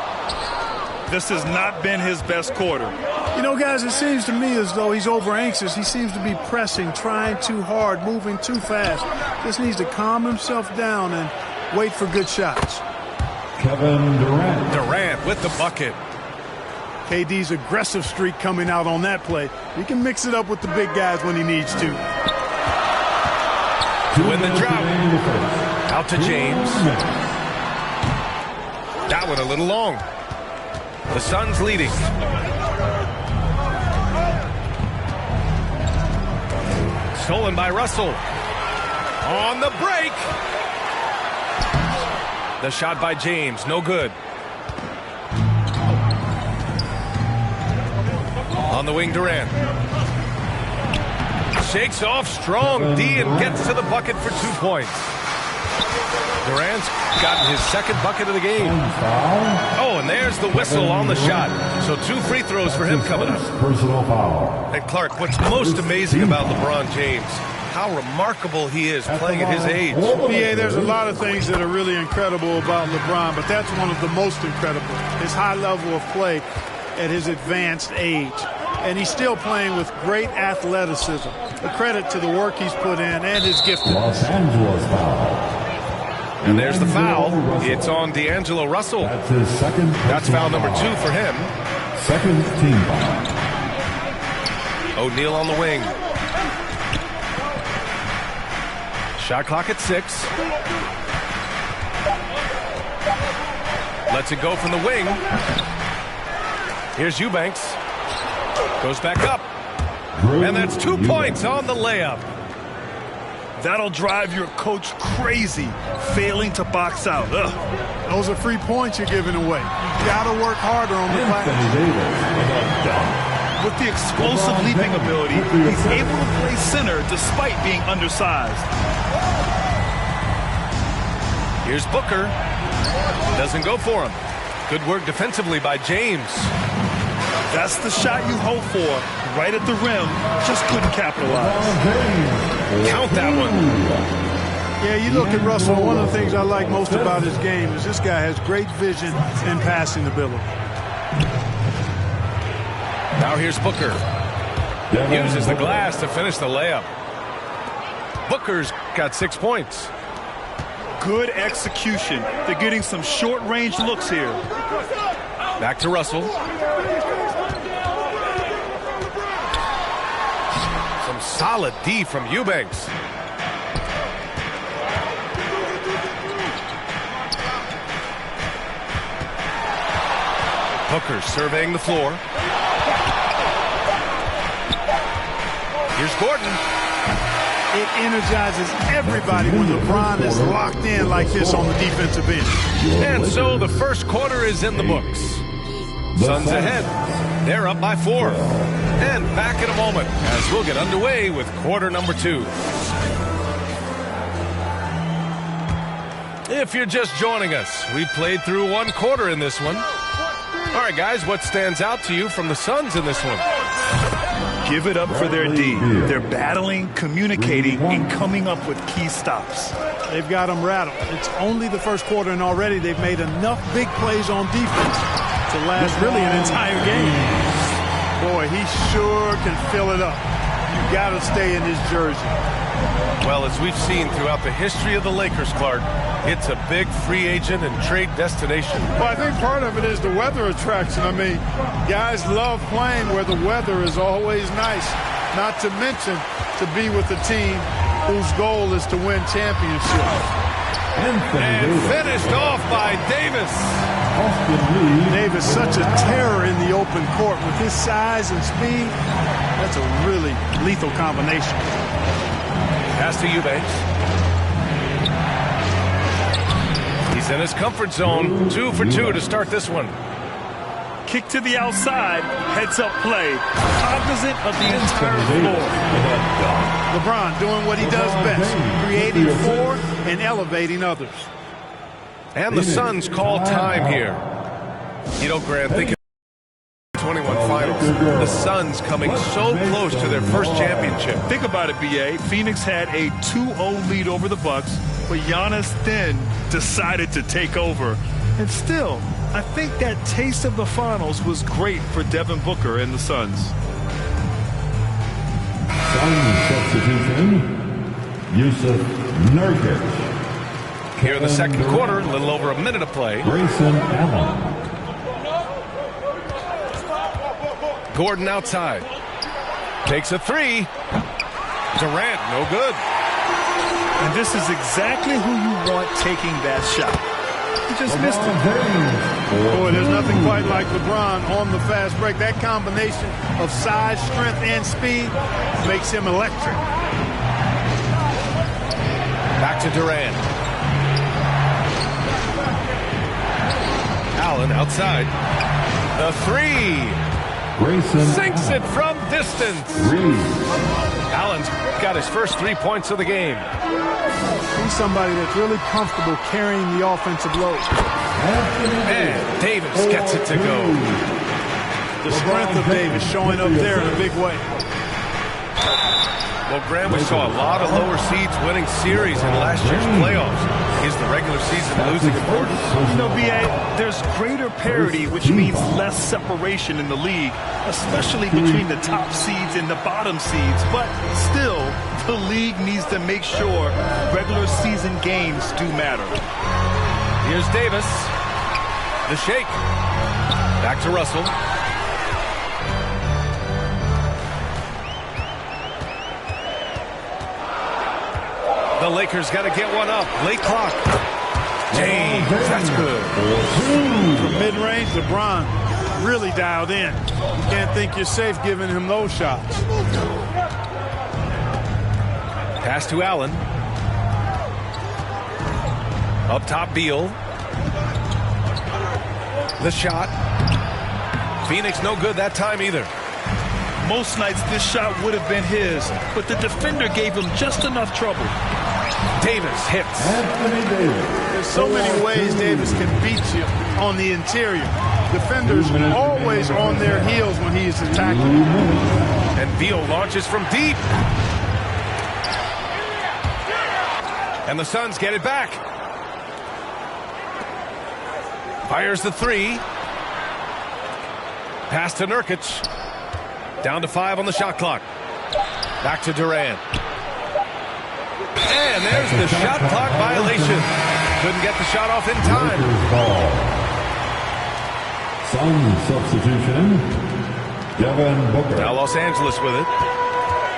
This has not been his best quarter. You know, guys, it seems to me as though he's over anxious. He seems to be pressing, trying too hard, moving too fast. Just needs to calm himself down and wait for good shots. Kevin Durant. Durant with the bucket. KD's aggressive streak coming out on that play. He can mix it up with the big guys when he needs to. To win the drought. Out to James. That one a little long. The Suns leading. Stolen by Russell. On the break. The shot by James, no good. On the wing, Durant. Shakes off strong D and gets to the bucket for 2 points. Durant's gotten his second bucket of the game. Oh, and there's the whistle on the shot. So 2 free throws for him coming up. Personal foul. And Clark, what's most amazing about LeBron James, how remarkable he is playing at his age. BA, there's a lot of things that are really incredible about LeBron, but that's one of the most incredible. His high level of play at his advanced age. And he's still playing with great athleticism. A credit to the work he's put in and his giftedness. Los Angeles foul. And there's the foul. It's on D'Angelo Russell. That's his second. That's foul number 2 for him. Second team foul. O'Neal on the wing. Shot clock at 6. Lets it go from the wing. Here's Eubanks. Goes back up. And that's 2 points on the layup. That'll drive your coach crazy, failing to box out. Ugh. Those are free points you're giving away. You got to work harder on the glass. With the explosive leaping ability, he's able to play center despite being undersized. Here's Booker. Doesn't go for him. Good work defensively by James. That's the shot you hope for. Right at the rim. Just couldn't capitalize. Count that one. Yeah, you look at Russell, one of the things I like most about his game is this guy has great vision and passing ability. Now here's Booker. Uses the glass to finish the layup. Booker's got 6 points. Good execution. They're getting some short-range looks here. Back to Russell. Some solid D from Eubanks. Booker surveying the floor. Here's Gordon. It energizes everybody when LeBron is locked in like this on the defensive end. And so the first quarter is in the books. Suns ahead. They're up by 4. And back in a moment as we'll get underway with quarter number 2. If you're just joining us, we played through 1 quarter in this one. All right, guys, what stands out to you from the Suns in this one? Give it up for their D. They're battling, communicating, and coming up with key stops. They've got them rattled. It's only the first quarter, and already they've made enough big plays on defense to last really an entire game. Boy, he sure can fill it up. You got to stay in his jersey. Well, as we've seen throughout the history of the Lakers, Clark, it's a big free agent and trade destination. Well, I think part of it is the weather attraction. I mean, guys love playing where the weather is always nice, not to mention to be with a team whose goal is to win championships. And finished off by Davis. Davis, such a terror in the open court with his size and speed. That's a really lethal combination. Pass to Eubanks. He's in his comfort zone. 2 for 2 to start this one. Kick to the outside. Heads-up play. Cognizant of the entire floor. LeBron doing what he does best. Creating for and elevating others. And the Suns call time here. You know, Grant, think of 21 finals. The Suns coming so close to their first championship. Think about it, B.A. Phoenix had a 2-0 lead over the Bucks, but Giannis then decided to take over. And still, I think that taste of the finals was great for Devin Booker and the Suns. Suns substitution, Yusuf Nurkic. Here in the second quarter, a little over a minute of play. Grayson Allen. Gordon outside. Takes a 3. Durant, no good. And this is exactly who you want taking that shot. He just missed it. Boy, there's nothing quite like LeBron on the fast break. That combination of size, strength, and speed makes him electric. Back to Durant. Allen outside. The 3. Grayson Sinks it from distance. Allen's got his first 3 points of the game. He's somebody that's really comfortable carrying the offensive load. And Davis gets it to go. The strength of Davis showing up there in a big way. Well, Graham, we saw a lot of lower seeds winning series in last year's playoffs. Is the regular season losing importance? You know, B.A., there's greater parity, which means less separation in the league, especially between the top seeds and the bottom seeds. But still, the league needs to make sure regular season games do matter. Here's Davis. The shake. Back to Russell. The Lakers got to get one up. Late clock. James, that's good. From mid-range, LeBron really dialed in. You can't think you're safe giving him those shots. Pass to Allen. Up top, Beal. The shot. Phoenix no good that time either. Most nights this shot would have been his, but the defender gave him just enough trouble. Davis hits. There's so many ways Davis can beat you on the interior. defenders always on their heels when he is attacking. And Beal launches from deep. And the Suns get it back. Fires the three. Pass to Nurkic. Down to 5 on the shot clock. Back to Durant. And there's the shot clock violation. Couldn't get the shot off in time. Sun substitution, Devin Booker. Now Los Angeles with it.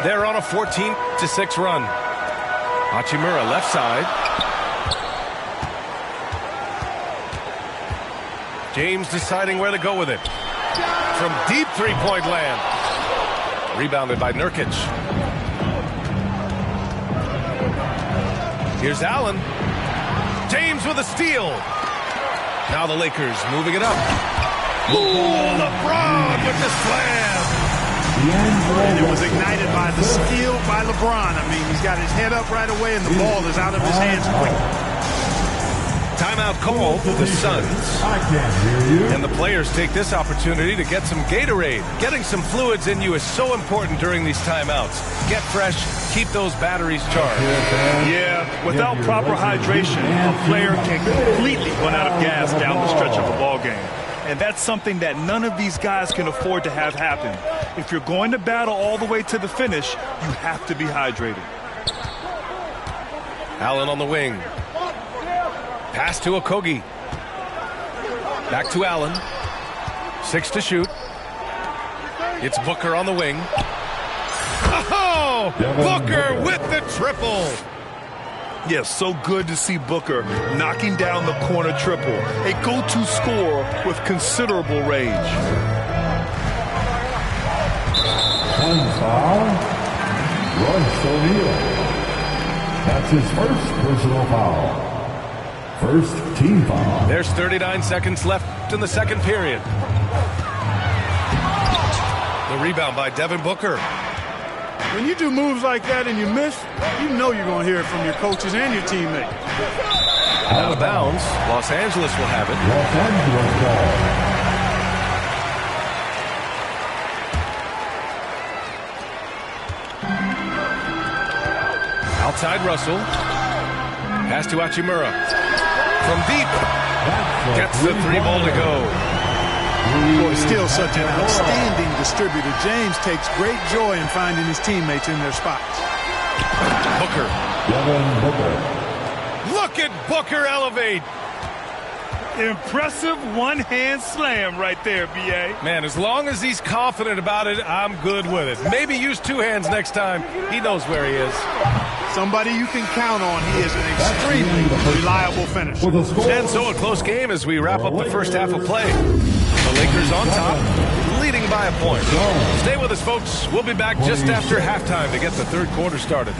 They're on a 14-6 run. Hachimura left side. James deciding where to go with it. From deep three-point land. Rebounded by Nurkic. Here's Allen. James with a steal. Now the Lakers moving it up. Ooh, LeBron with the slam. And it was ignited by the steal by LeBron. I mean, he's got his head up right away, and the ball is out of his hands quickly. Timeout called for the Suns. I can't hear you. And the players take this opportunity to get some Gatorade. Getting some fluids in you is so important during these timeouts. Get fresh, keep those batteries charged. Yeah, without proper hydration, a player can completely run out of gas down the stretch of a ball game. And that's something that none of these guys can afford to have happen. If you're going to battle all the way to the finish, you have to be hydrated. Allen on the wing. Pass to Okogie. Back to Allen. 6 to shoot. It's Booker on the wing. Oh! Booker with the triple. Yes, so good to see Booker knocking down the corner triple. A go-to score with considerable range. One foul. Royce O'Neal. That's his first personal foul. First team foul. There's 39 seconds left in the second period. The rebound by Devin Booker. When you do moves like that and you miss, you know you're going to hear it from your coaches and your teammates. Out of bounds. Los Angeles will have it. Los Angeles ball. Outside Russell. Pass to Hachimura. From deep. Gets the 3 ball to go. Boy, still such an outstanding distributor. James takes great joy in finding his teammates in their spots. Booker. Devin Booker. Look at Booker elevate. Impressive one-hand slam right there, B.A. Man, as long as he's confident about it, I'm good with it. Maybe use 2 hands next time. He knows where he is. Somebody you can count on. He is an extremely reliable finisher. And so a close game as we wrap up the first half of play. The Lakers on top, leading by a point. Stay with us, folks. We'll be back just after halftime to get the third quarter started.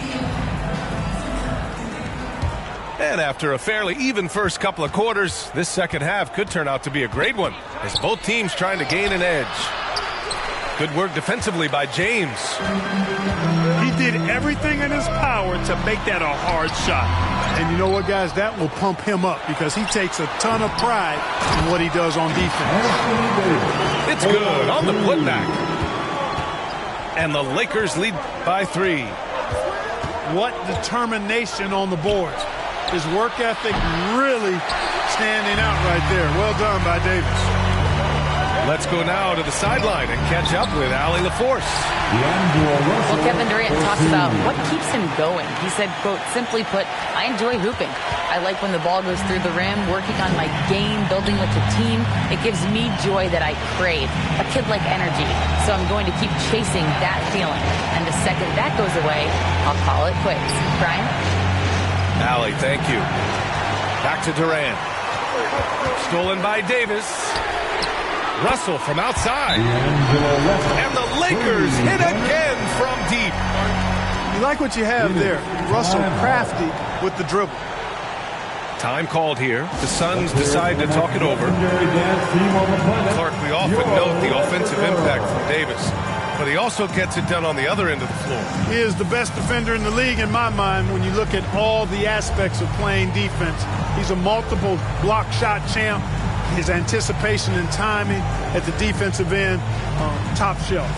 And after a fairly even first couple of quarters, this second half could turn out to be a great one as both teams trying to gain an edge. Good work defensively by James. He did everything in his power to make that a hard shot. And you know what, guys? That will pump him up because he takes a ton of pride in what he does on defense. It's good on the putback. And the Lakers lead by 3. What determination on the boards. His work ethic really standing out right there. Well done by Davis. Let's go now to the sideline and catch up with Allie LaForce. Well, Kevin Durant talks about what keeps him going. He said, quote, simply put, I enjoy hooping. I like when the ball goes through the rim, working on my game, building with the team. It gives me joy that I crave, a kid-like energy. So I'm going to keep chasing that feeling. And the second that goes away, I'll call it quits. Brian? Allie, thank you. Back to Durant. Stolen by Davis. Russell from outside. And the Lakers hit again from deep. You like what you have there. Russell crafty with the dribble. Time called here. The Suns decide to talk it over. Clark, we often note the offensive impact from Davis, but he also gets it done on the other end of the floor. He is the best defender in the league in my mind when you look at all the aspects of playing defense. He's a multiple block shot champ. his anticipation and timing at the defensive end, top shelf.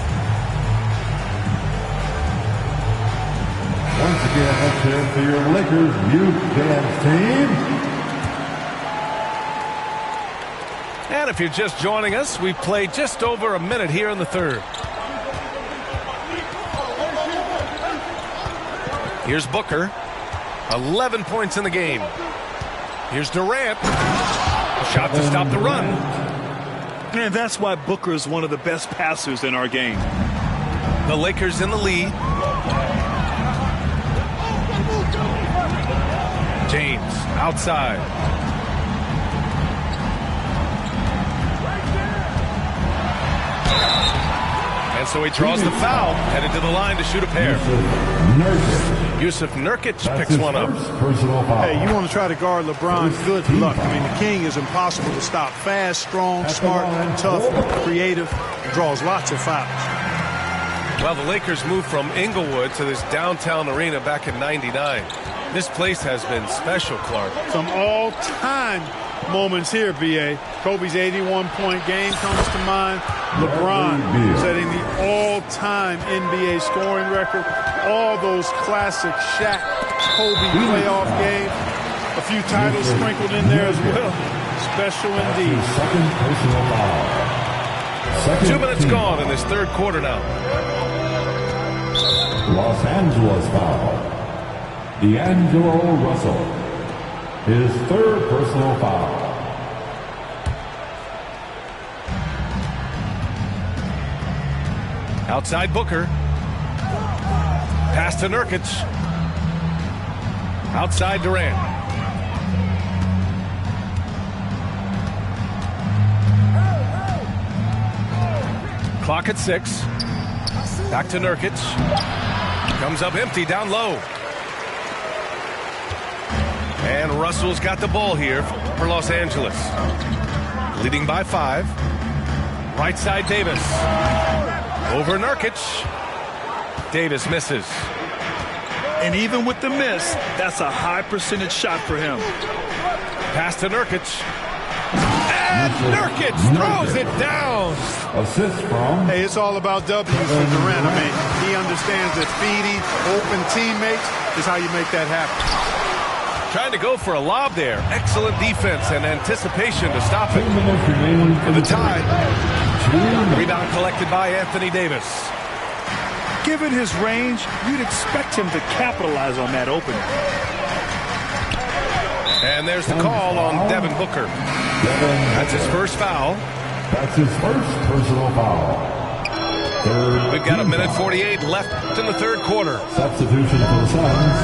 Once again, let's hear it for your Lakers youth dance team. And if you're just joining us, we've played just over a minute here in the third. Here's Booker. 11 points in the game. Here's Durant. A shot to stop the run. And that's why Booker is one of the best passers in our game. The Lakers in the lead. James outside. And so he draws the foul, headed to the line to shoot a pair. Yusuf Nurkic picks one up. Hey, you want to try to guard LeBron, good luck. I mean, the king is impossible to stop. Fast, strong, smart, tough, creative, draws lots of fouls. Well, the Lakers moved from Inglewood to this downtown arena back in '99. This place has been special, Clark. Some all-time moments here, B.A. Kobe's 81-point game comes to mind. LeBron setting the all-time NBA scoring record. All those classic Shaq, Kobe playoff games. A few titles sprinkled in there as well. Special indeed. 2 minutes gone in this third quarter now. Los Angeles foul. D'Angelo Russell. His third personal foul. Outside Booker. Pass to Nurkic. Outside Durant. Clock at 6. Back to Nurkic. Comes up empty down low. And Russell's got the ball here for Los Angeles. Leading by 5. Right side Davis. Over Nurkic. Davis misses. And even with the miss, that's a high percentage shot for him. Pass to Nurkic. And Nurkic throws it down. Assist from... Hey, it's all about W's for Durant. I mean, he understands that feeding open teammates is how you make that happen. Trying to go for a lob there. Excellent defense and anticipation to stop it. For the tie. Rebound collected by Anthony Davis. Given his range, you'd expect him to capitalize on that opening. And there's the call on Devin Booker. That's his first foul. That's his first personal foul. We've got 1:48 left in the third quarter. Substitution for the Suns.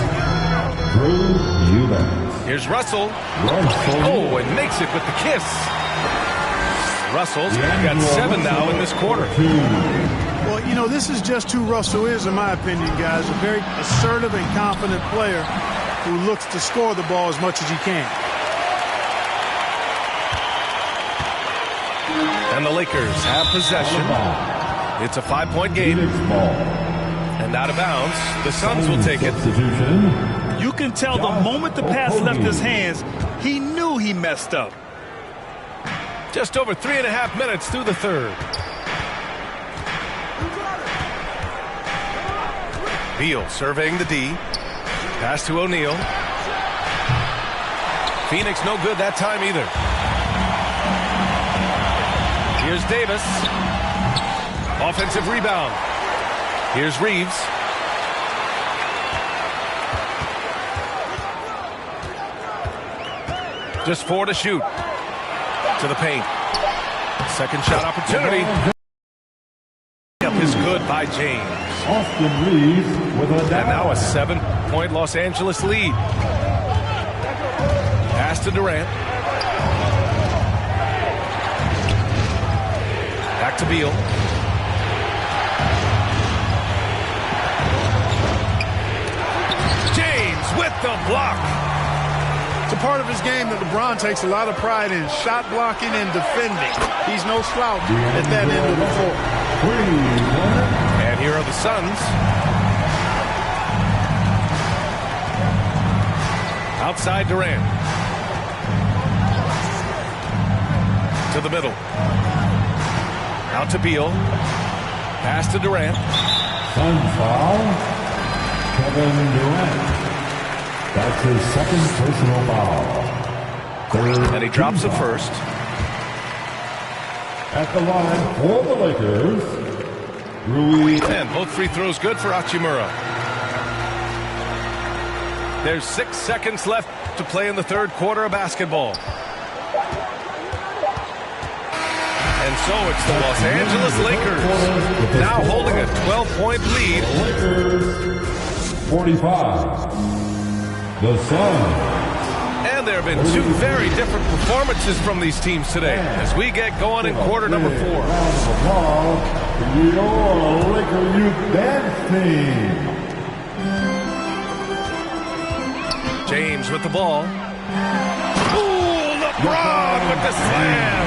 Drew Eubanks. Here's Russell. Oh, and makes it with the kiss. Russell's got 7 now in this quarter. Well, you know, this is just who Russell is, in my opinion, guys. A very assertive and confident player who looks to score the ball as much as he can. And the Lakers have possession. It's a 5-point game. And out of bounds, the Suns will take it. You can tell the moment the pass left his hands, he knew he messed up. Just over 3.5 minutes through the third. Beal surveying the D. Pass to O'Neal. Phoenix no good that time either. Here's Davis. Offensive rebound. Here's Reeves. Just 4 to shoot. To the paint. Second shot opportunity. Up is good by James. Austin Reeves with a And now a 7-point Los Angeles lead. Pass to Durant. Back to Beal. James with the block. It's a part of his game that LeBron takes a lot of pride in, shot blocking and defending. He's no slouch at that end of the floor. And here are the Suns. Outside Durant. To the middle. Out to Beal. Pass to Durant. Suns foul. Kevin Durant. That's his second personal foul. And he drops the first. At the line for the Lakers, Rui. And both free throws good for Hachimura. There's 6 seconds left to play in the third quarter of basketball. And so it's the Los Angeles Lakers now holding a 12-point lead. Lakers 45. The Suns. And there have been 2 very different performances from these teams today as we get going in quarter number 4. Your Laker Youth Dance Team. James with the ball. Ooh, LeBron with the slam.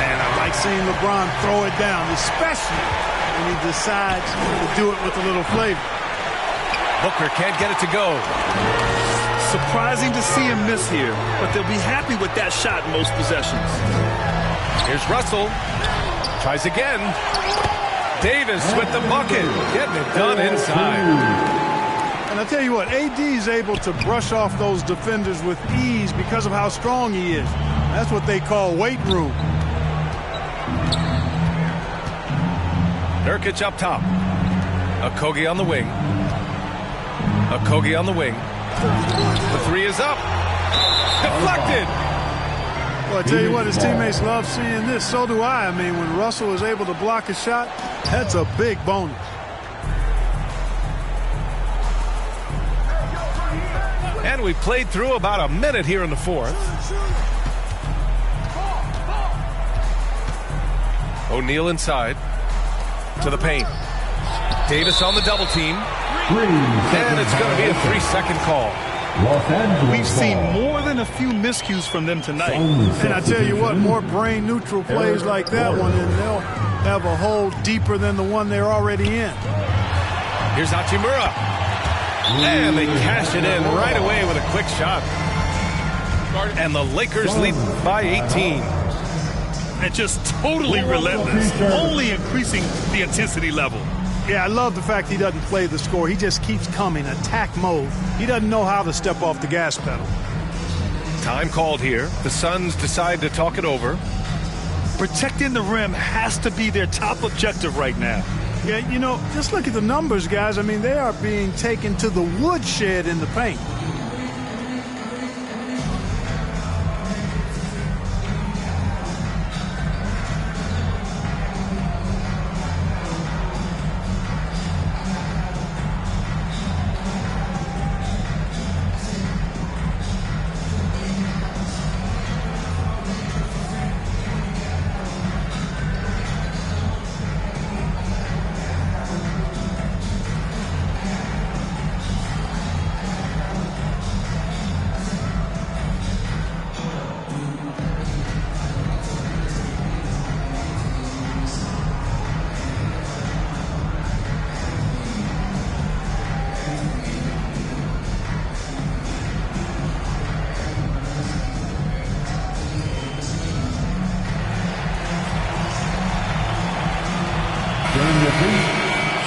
Man, I like seeing LeBron throw it down, especially when he decides to do it with a little flavor. Booker can't get it to go. Surprising to see him miss here, but they'll be happy with that shot in most possessions. Here's Russell. Tries again. Davis with the bucket. Getting it done inside. And I tell you what, AD is able to brush off those defenders with ease because of how strong he is. That's what they call weight room. Nurkic up top. Okogie on the wing. Okogie on the wing. The 3 is up. Deflected. Well, I tell you what, his teammates love seeing this. So do I. I mean, when Russell is able to block a shot, that's a big bonus. And we played through about a minute here in the fourth. O'Neal inside. To the paint. Davis on the double team. And it's going to be a 3-second call. We've seen more than a few miscues from them tonight. And I tell you what, more brain-neutral plays like that one, and they'll have a hole deeper than the one they're already in. Here's Hachimura. And they cash it in right away with a quick shot. And the Lakers lead by 18. And just totally relentless, only increasing the intensity level. Yeah, I love the fact he doesn't play the score. He just keeps coming, attack mode. He doesn't know how to step off the gas pedal. Time called here. The Suns decide to talk it over. Protecting the rim has to be their top objective right now. Yeah, you know, just look at the numbers, guys. I mean, they are being taken to the woodshed in the paint.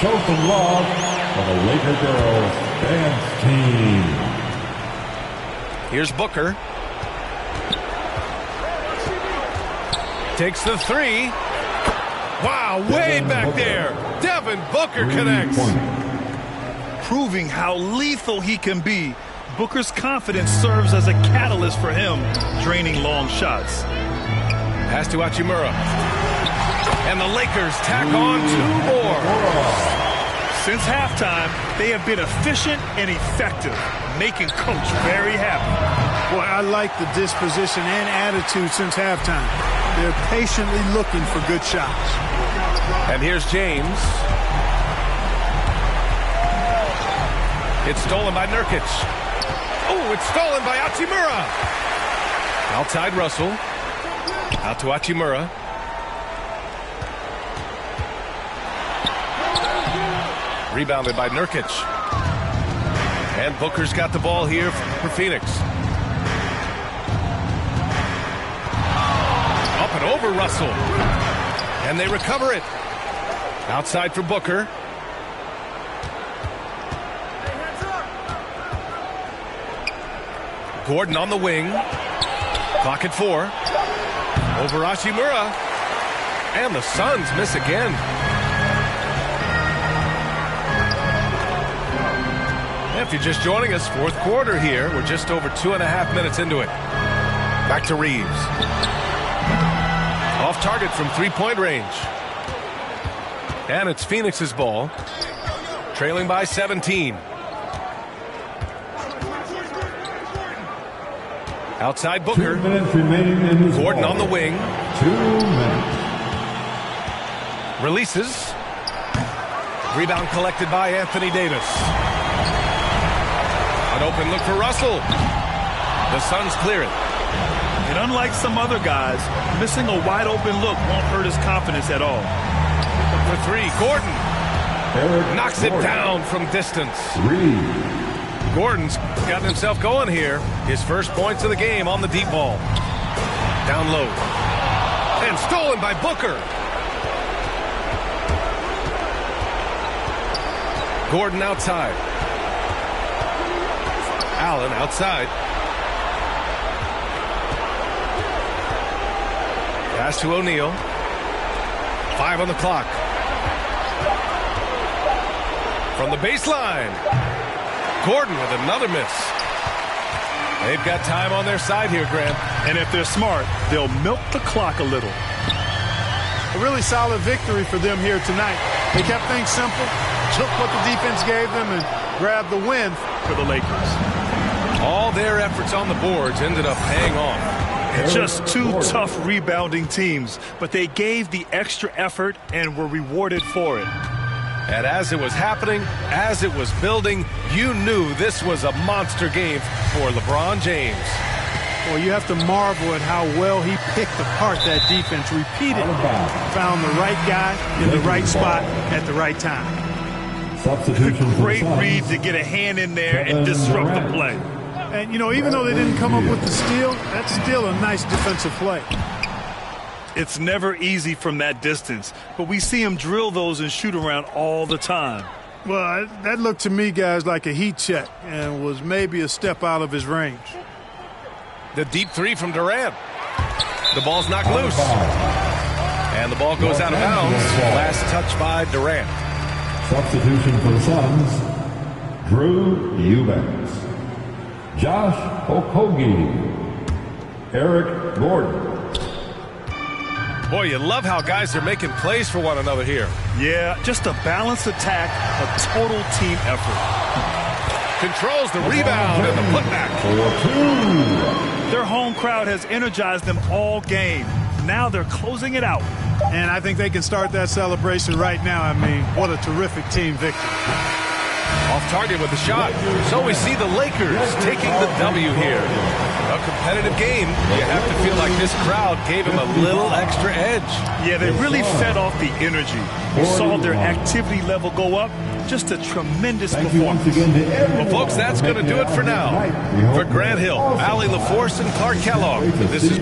Show some love for the Laker girls dance team. Here's Booker. Takes the 3. Wow, way back there. Devin Booker connects. Proving how lethal he can be. Booker's confidence serves as a catalyst for him, draining long shots. Pass to Hachimura. And the Lakers tack on 2 more. Since halftime, they have been efficient and effective, making Coach very happy. Boy, I like the disposition and attitude since halftime. They're patiently looking for good shots. And here's James. It's stolen by Nurkic. Oh, it's stolen by Hachimura. Outside Russell. Out to Hachimura. Rebounded by Nurkic. And Booker's got the ball here for Phoenix. Up up and over Russell. And they recover it. Outside for Booker. Gordon on the wing. Clock at 4. Over Hachimura. And the Suns miss again. If you're just joining us, fourth quarter here. We're just over 2.5 minutes into it. Back to Reeves. Off target from three-point range. And it's Phoenix's ball. Trailing by 17. Outside Booker. 2 minutes remaining in this Gordon ball. on the wing. 2 minutes. Releases. Rebound collected by Anthony Davis. An open look for Russell. The Suns clear it. And unlike some other guys, missing a wide open look won't hurt his confidence at all. For 3, Gordon Eric knocks Gordon. it down from distance. 3. Gordon's gotten himself going here. His first points of the game on the deep ball. Down low. And stolen by Booker. Gordon outside. Allen outside. Pass to O'Neal. 5 on the clock. From the baseline. Gordon with another miss. They've got time on their side here, Grant. And if they're smart, they'll milk the clock a little. A really solid victory for them here tonight. They kept things simple, took what the defense gave them, and grabbed the win For the Lakers. All their efforts on the boards ended up paying off. Just two tough rebounding teams, but they gave the extra effort and were rewarded for it. And as it was happening, as it was building, you knew this was a monster game for LeBron James. Well, you have to marvel at how well he picked apart that defense repeatedly. Found the right guy in the right spot at the right time. Substitution for Great Suns. read to get a hand in there and disrupt the play. And, you know, even though they didn't come up with the steal, that's still a nice defensive play. It's never easy from that distance, but we see him drill those and shoot around all the time. Well, that looked to me, guys, like a heat check and was maybe a step out of his range. The deep 3 from Durant. The ball's knocked loose. And the ball goes out of bounds. Last touch by Durant. Substitution for the Suns. Drew Eubanks. Josh Okogie. Eric Gordon. Boy, you love how guys are making plays for one another here. Yeah, just a balanced attack, a total team effort. Controls the rebound and the putback. Their home crowd has energized them all game. Now they're closing it out. And I think they can start that celebration right now. I mean, what a terrific team victory. Off target with the shot. So we see the Lakers taking the W here. A competitive game. You have to feel like this crowd gave him a little extra edge. Yeah, they really fed off the energy. You saw their activity level go up. Just a tremendous performance. Well, folks, that's going to do it for now. For Grant Hill, Allie LaForce, and Clark Kellogg, this is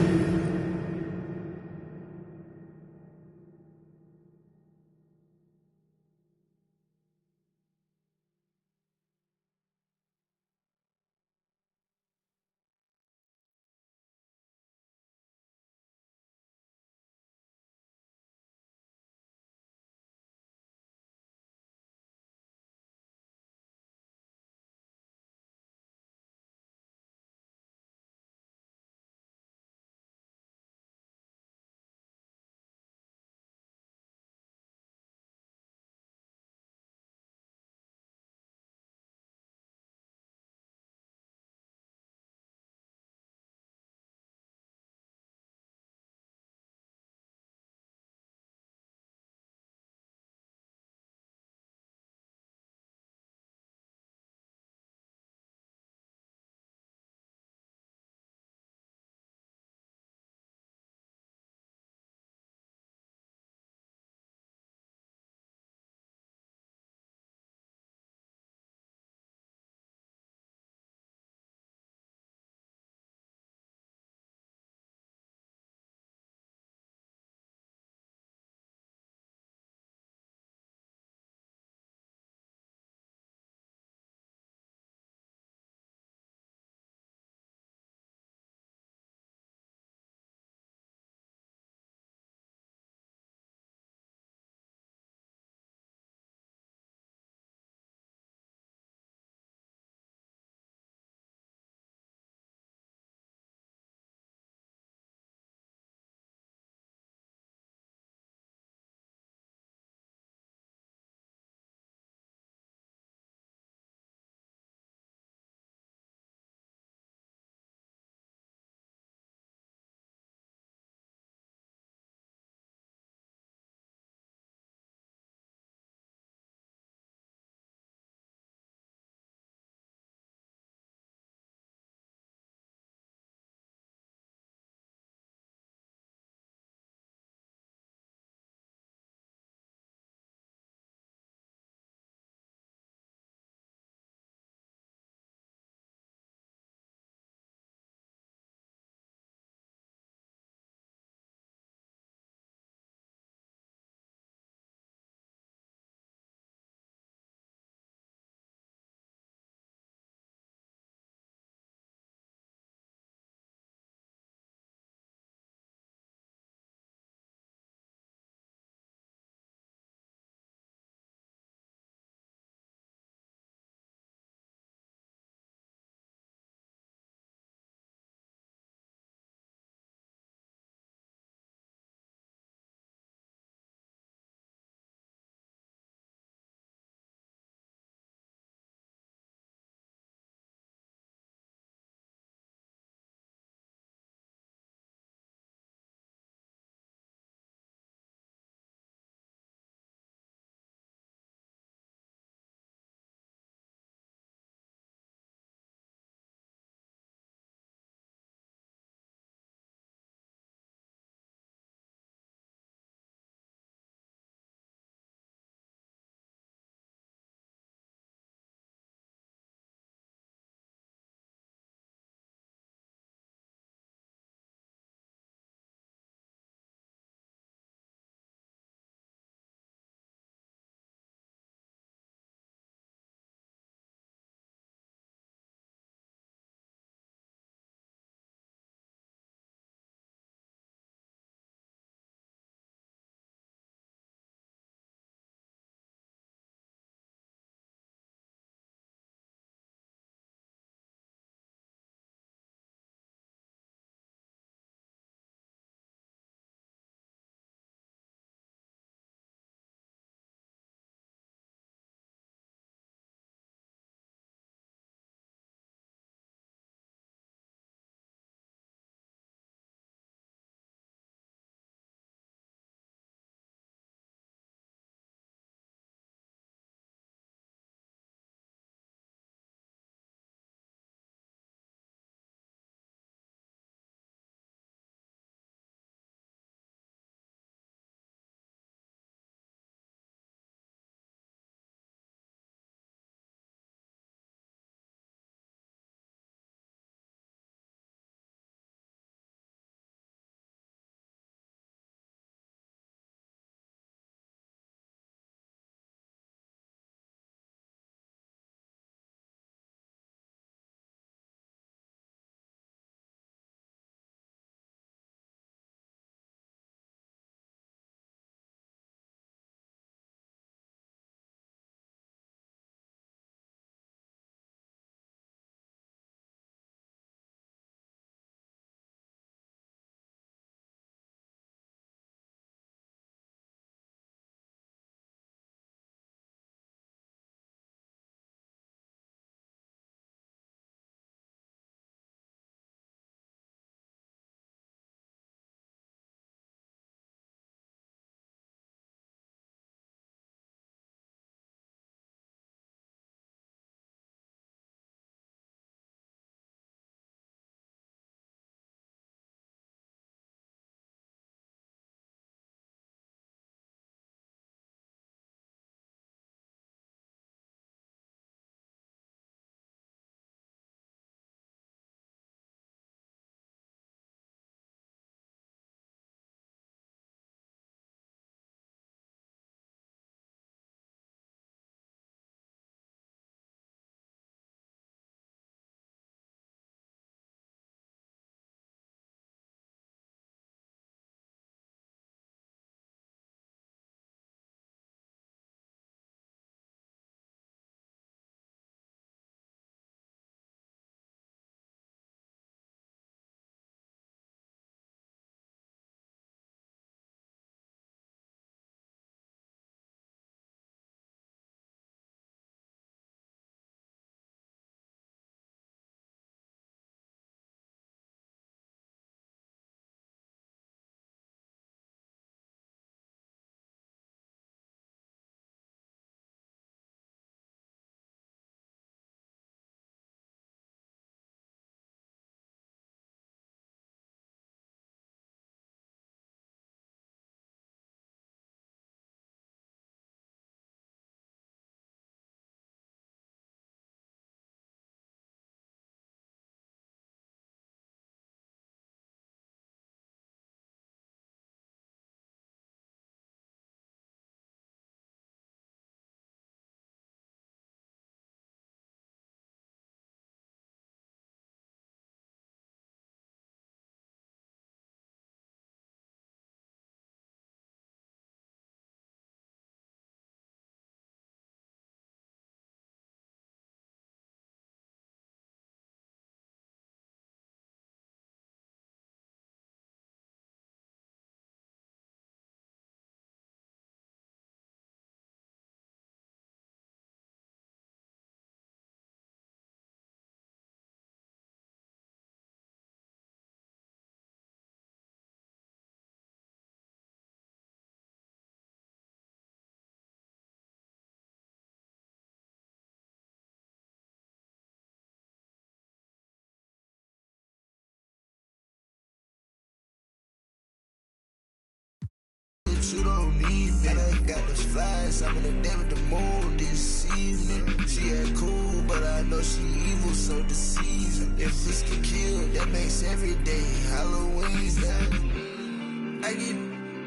believe it. I got those flies, I'm in the day with the moon this evening. She act cool, but I know she evil, so deceiving. If this can kill, that makes every day Halloween.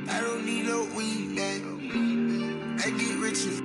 I don't need no weed, man. I get richer.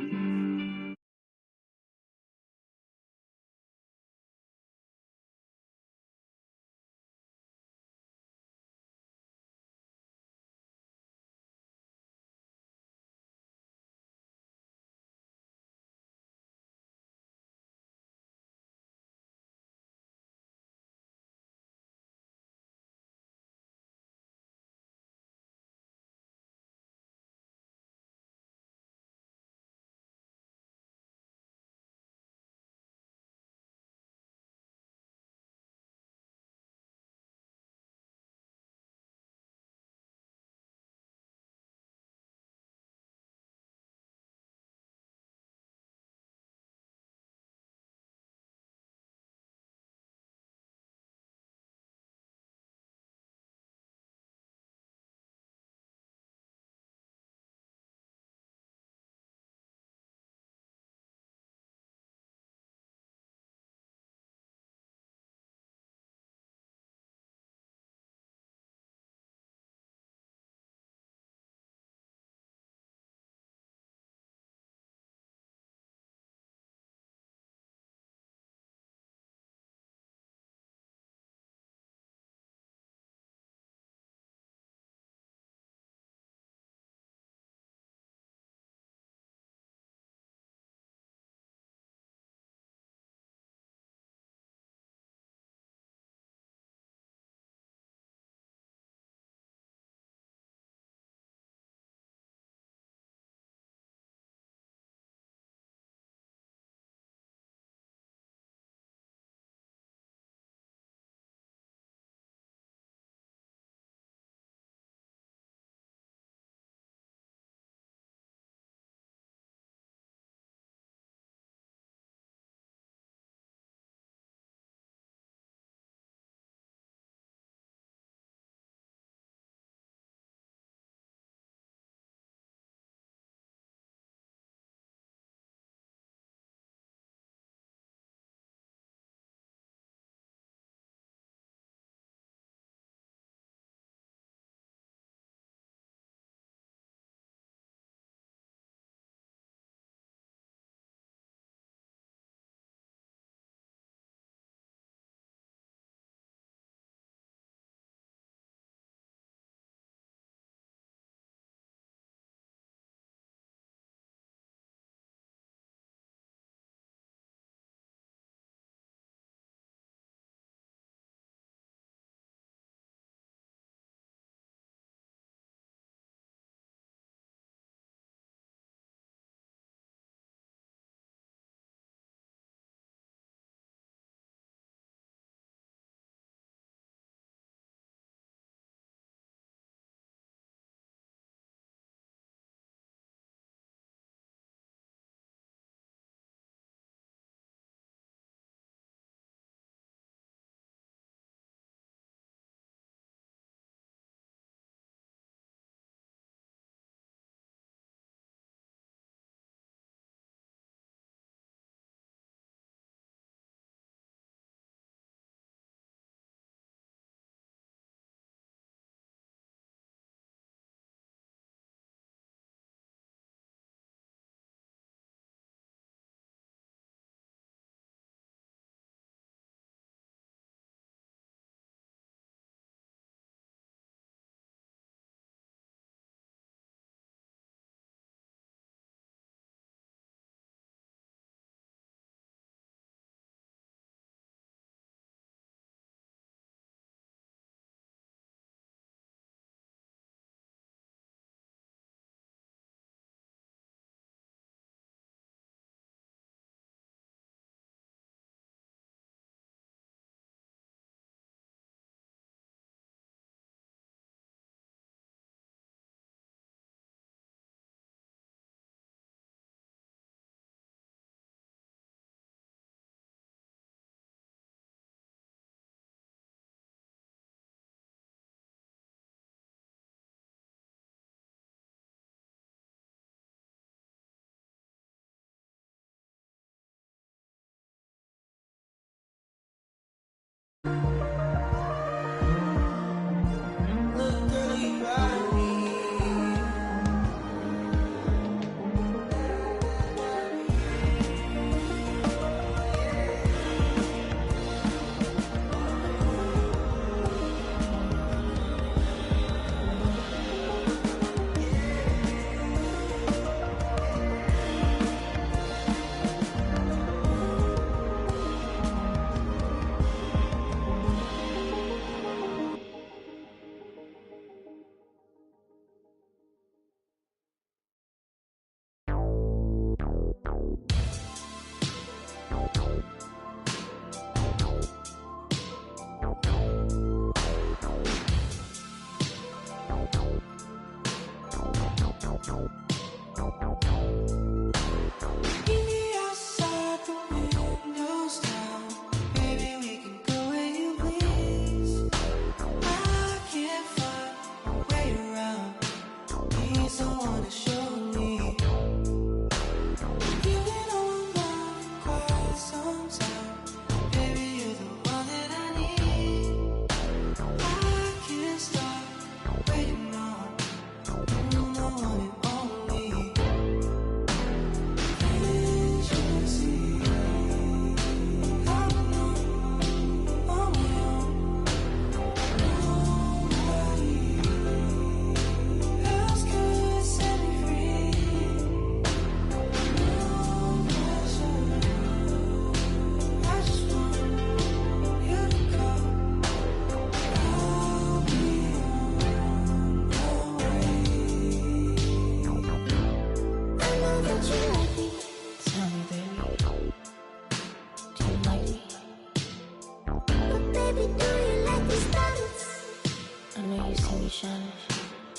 shine.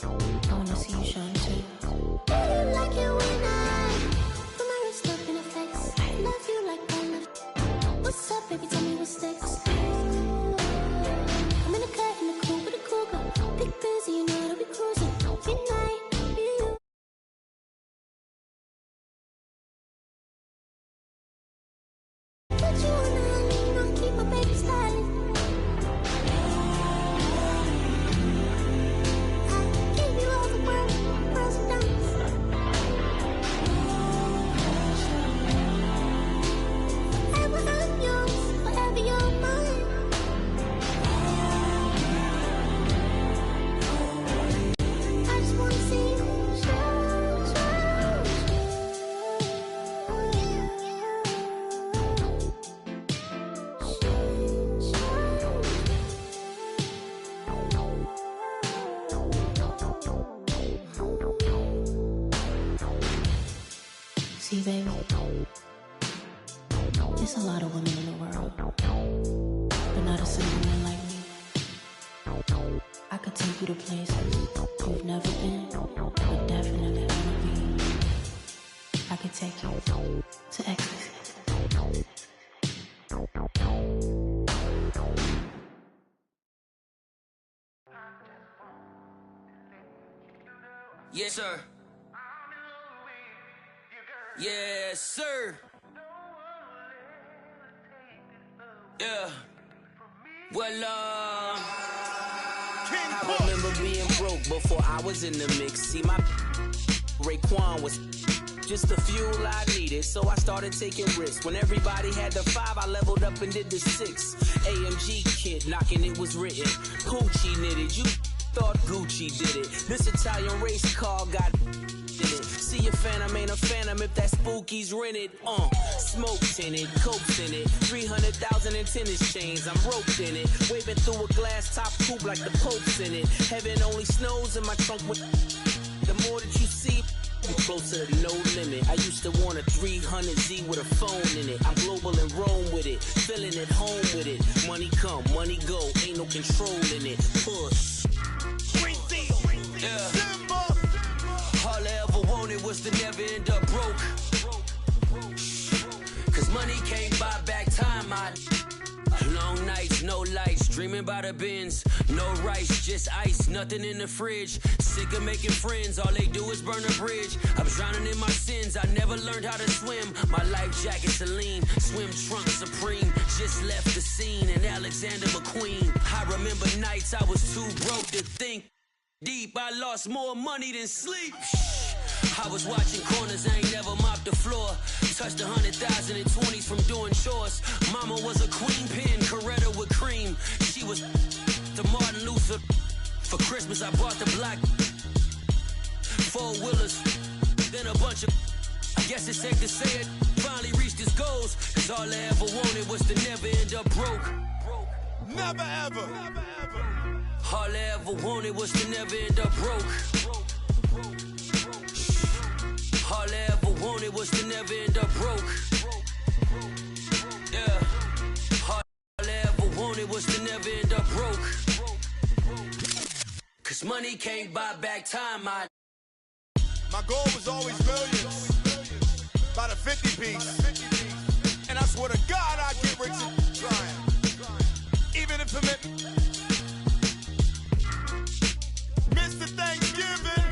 I wanna see you shine too. I like it when I put my wrist up in a flex. Love you like I love. What's up, baby? Tell me what's next. I'm in the cut in the cool with a cool girl. Big busy, you know that we cruising. Midnight, you. Put you on the honey, I'll keep my baby styling. See, baby, there's a lot of women in the world, but not a single one like me. I could take you to places you've never been, but definitely wanna be. I could take you to ecstasy. Yes, sir. Yes, sir. Yeah. Well, I remember being broke before I was in the mix. See, my Raekwon was just the fuel I needed, so I started taking risks. When everybody had the 5, I leveled up and did the 6. AMG kid knocking, it was written. Gucci knitted, you thought Gucci did it. This Italian race car got in it. See a phantom, ain't a phantom if that spooky's rented. Smokes in it, cokes in it, 300,000 in tennis chains. I'm roped in it, waving through a glass top coupe like the Pope's in it. Heaven only snows in my trunk with. The more that you see, you closer to no limit. I used to want a 300Z with a phone in it. I'm global and roam with it, feeling at home with it. Money come, money go, ain't no control in it. Push. Yeah. All I ever wanted was to never end up broke. Cause money can't buy back time. Long nights, no lights, dreaming about the bins. No rice, just ice, nothing in the fridge. Sick of making friends, all they do is burn a bridge. I'm drowning in my sins, I never learned how to swim. My life jacket Celine, swim trunk Supreme. Just left the scene in Alexander McQueen. I remember nights I was too broke to think deep. I lost more money than sleep. I was watching corners, I ain't never mopped the floor. Touched 100,000 in 20s from doing chores. Mama was a queen pin, Coretta with cream. She was to Martin Luther. For Christmas I bought the black 4-wheelers. Then a bunch of, I guess it's safe to say it, finally reached his goals. Cause all I ever wanted was to never end up broke. Never ever. All I ever wanted was to never end up broke. All I ever wanted was to never end up broke. Yeah. All I ever wanted was to never end up broke. Cause money can't buy back time. My goal was always millions. By the 50 piece. And I swear to God I'd get rich and trying. Even if it meant Mr. Thanksgiving.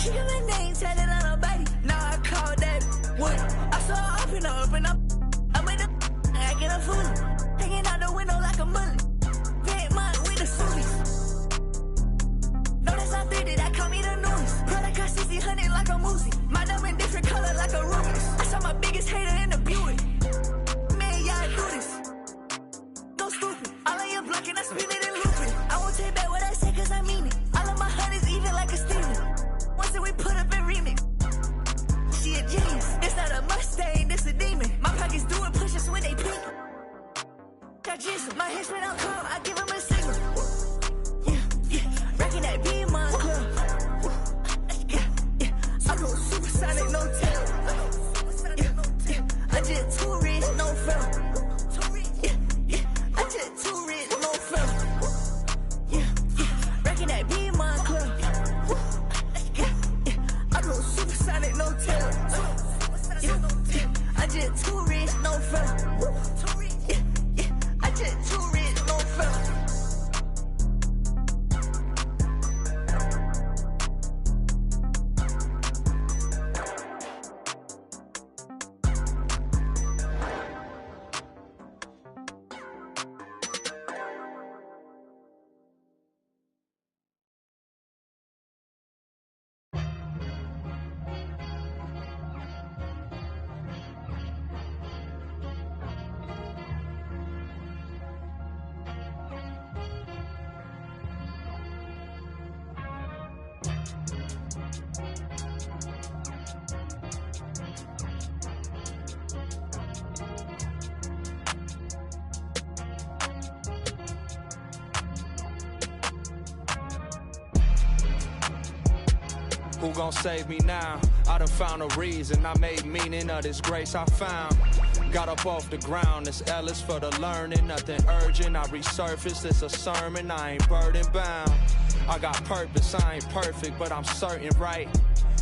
She got my name tatted on her body. Now I call that what? I saw her open up. I'm in the acting a fool. Hanging out the window like a mullet. Red mine with the suites. No, that's not 30, that call me the newest. Product got 60, like a Moosey. My diamond different color like a Rubik's. I saw my biggest hater in the Buick. Man, y'all do this. Go stupid. All of your blocking, I spin it and loop it. I won't take back what I say, cause I mean it. All of my honeys even like a Steven. Once that we put up in remix. She a genius. It's not a Mustang, this a demon. My pockets doing push-ups when they peek. Got Jesus, my henchman on call, I give him a signal. Rockin' that beam on club. I go supersonic, no tail. I just too rich, no fell. I just too rich, no fell. Rockin' that beam on club. I go supersonic, no tail. I just too rich, no fell. I just too rich, no fell. Who gon' save me now? I done found a reason. I made meaning of this grace I found. Got up off the ground, this L is for the learning. Nothing urgent, I resurfaced, it's a sermon. I ain't burden bound. I got purpose, I ain't perfect, but I'm certain, right?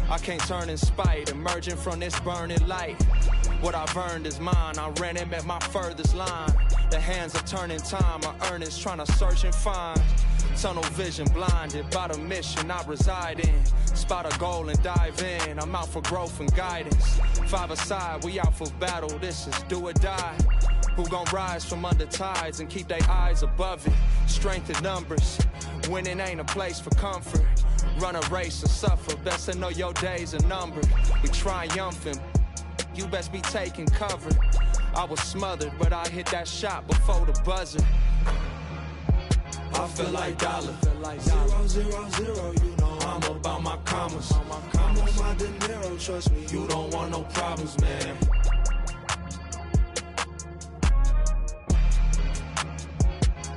I can't turn in spite, emerging from this burning light. What I've earned is mine, I ran him at my furthest line. The hands of turning time, my earnings trying to search and find. Tunnel vision blinded by the mission I reside in. Spot a goal and dive in. I'm out for growth and guidance. Five aside, we out for battle. This is do or die. Who gon' rise from under tides and keep their eyes above it? Strength in numbers. Winning ain't a place for comfort. Run a race or suffer. Best to know your days are numbered. We triumphant. You best be taking cover. I was smothered, but I hit that shot before the buzzer. I feel like dollar. 0, 0, 0, you know I'm about my commas. I'm on my De Niro, trust me, you don't want no problems, man.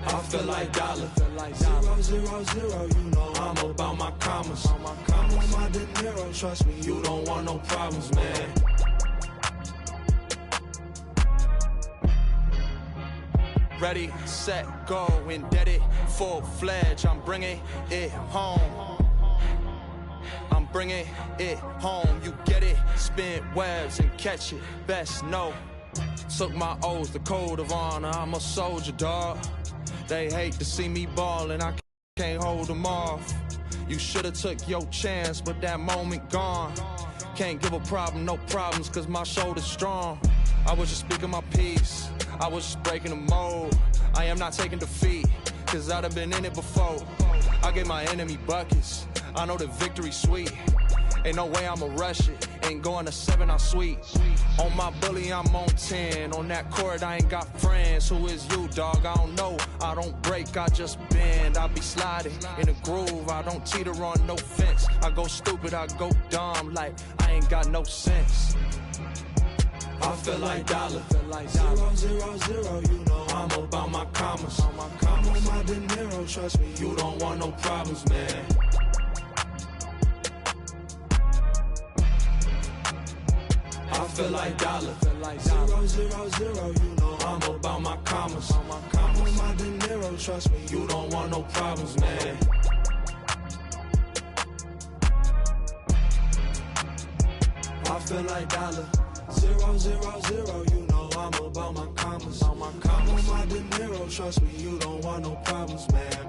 I feel like dollar. 0, 0, 0, you know I'm about my commas. I'm on my De Niro, trust me, you don't want no problems, man. Ready, set, go, indebted, full-fledged. I'm bringing it home. I'm bringing it home. You get it, spin webs and catch it. Best know. Took my oath, the code of honor. I'm a soldier, dog. They hate to see me ballin'. I can't hold them off. You should've took your chance, but that moment gone. Can't give a problem, no problems, cause my shoulder's strong. I was just speaking my piece. I was just breaking the mold. I am not taking defeat, cause I done been in it before. I gave my enemy buckets. I know the victory's sweet. Ain't no way I'ma rush it. Ain't going to 7, I'm sweet. On my bully, I'm on 10. On that court, I ain't got friends. Who is you, dog? I don't know. I don't break, I just bend. I be sliding in a groove. I don't teeter on no fence. I go stupid, I go dumb. Like I ain't got no sense. I feel like dollar. 0, 0, 0, you know I'm about my commas. I'm on my De Niro, trust me, you don't want no problems, man. I feel like dollar. 0, 0, 0, you know I'm about my commas. I'm on my De Niro, trust me, you don't want no problems, man. I feel like dollar. 0, 0, 0, you know I'm about my commas. I'm on my De Niro, trust me, you don't want no problems, man.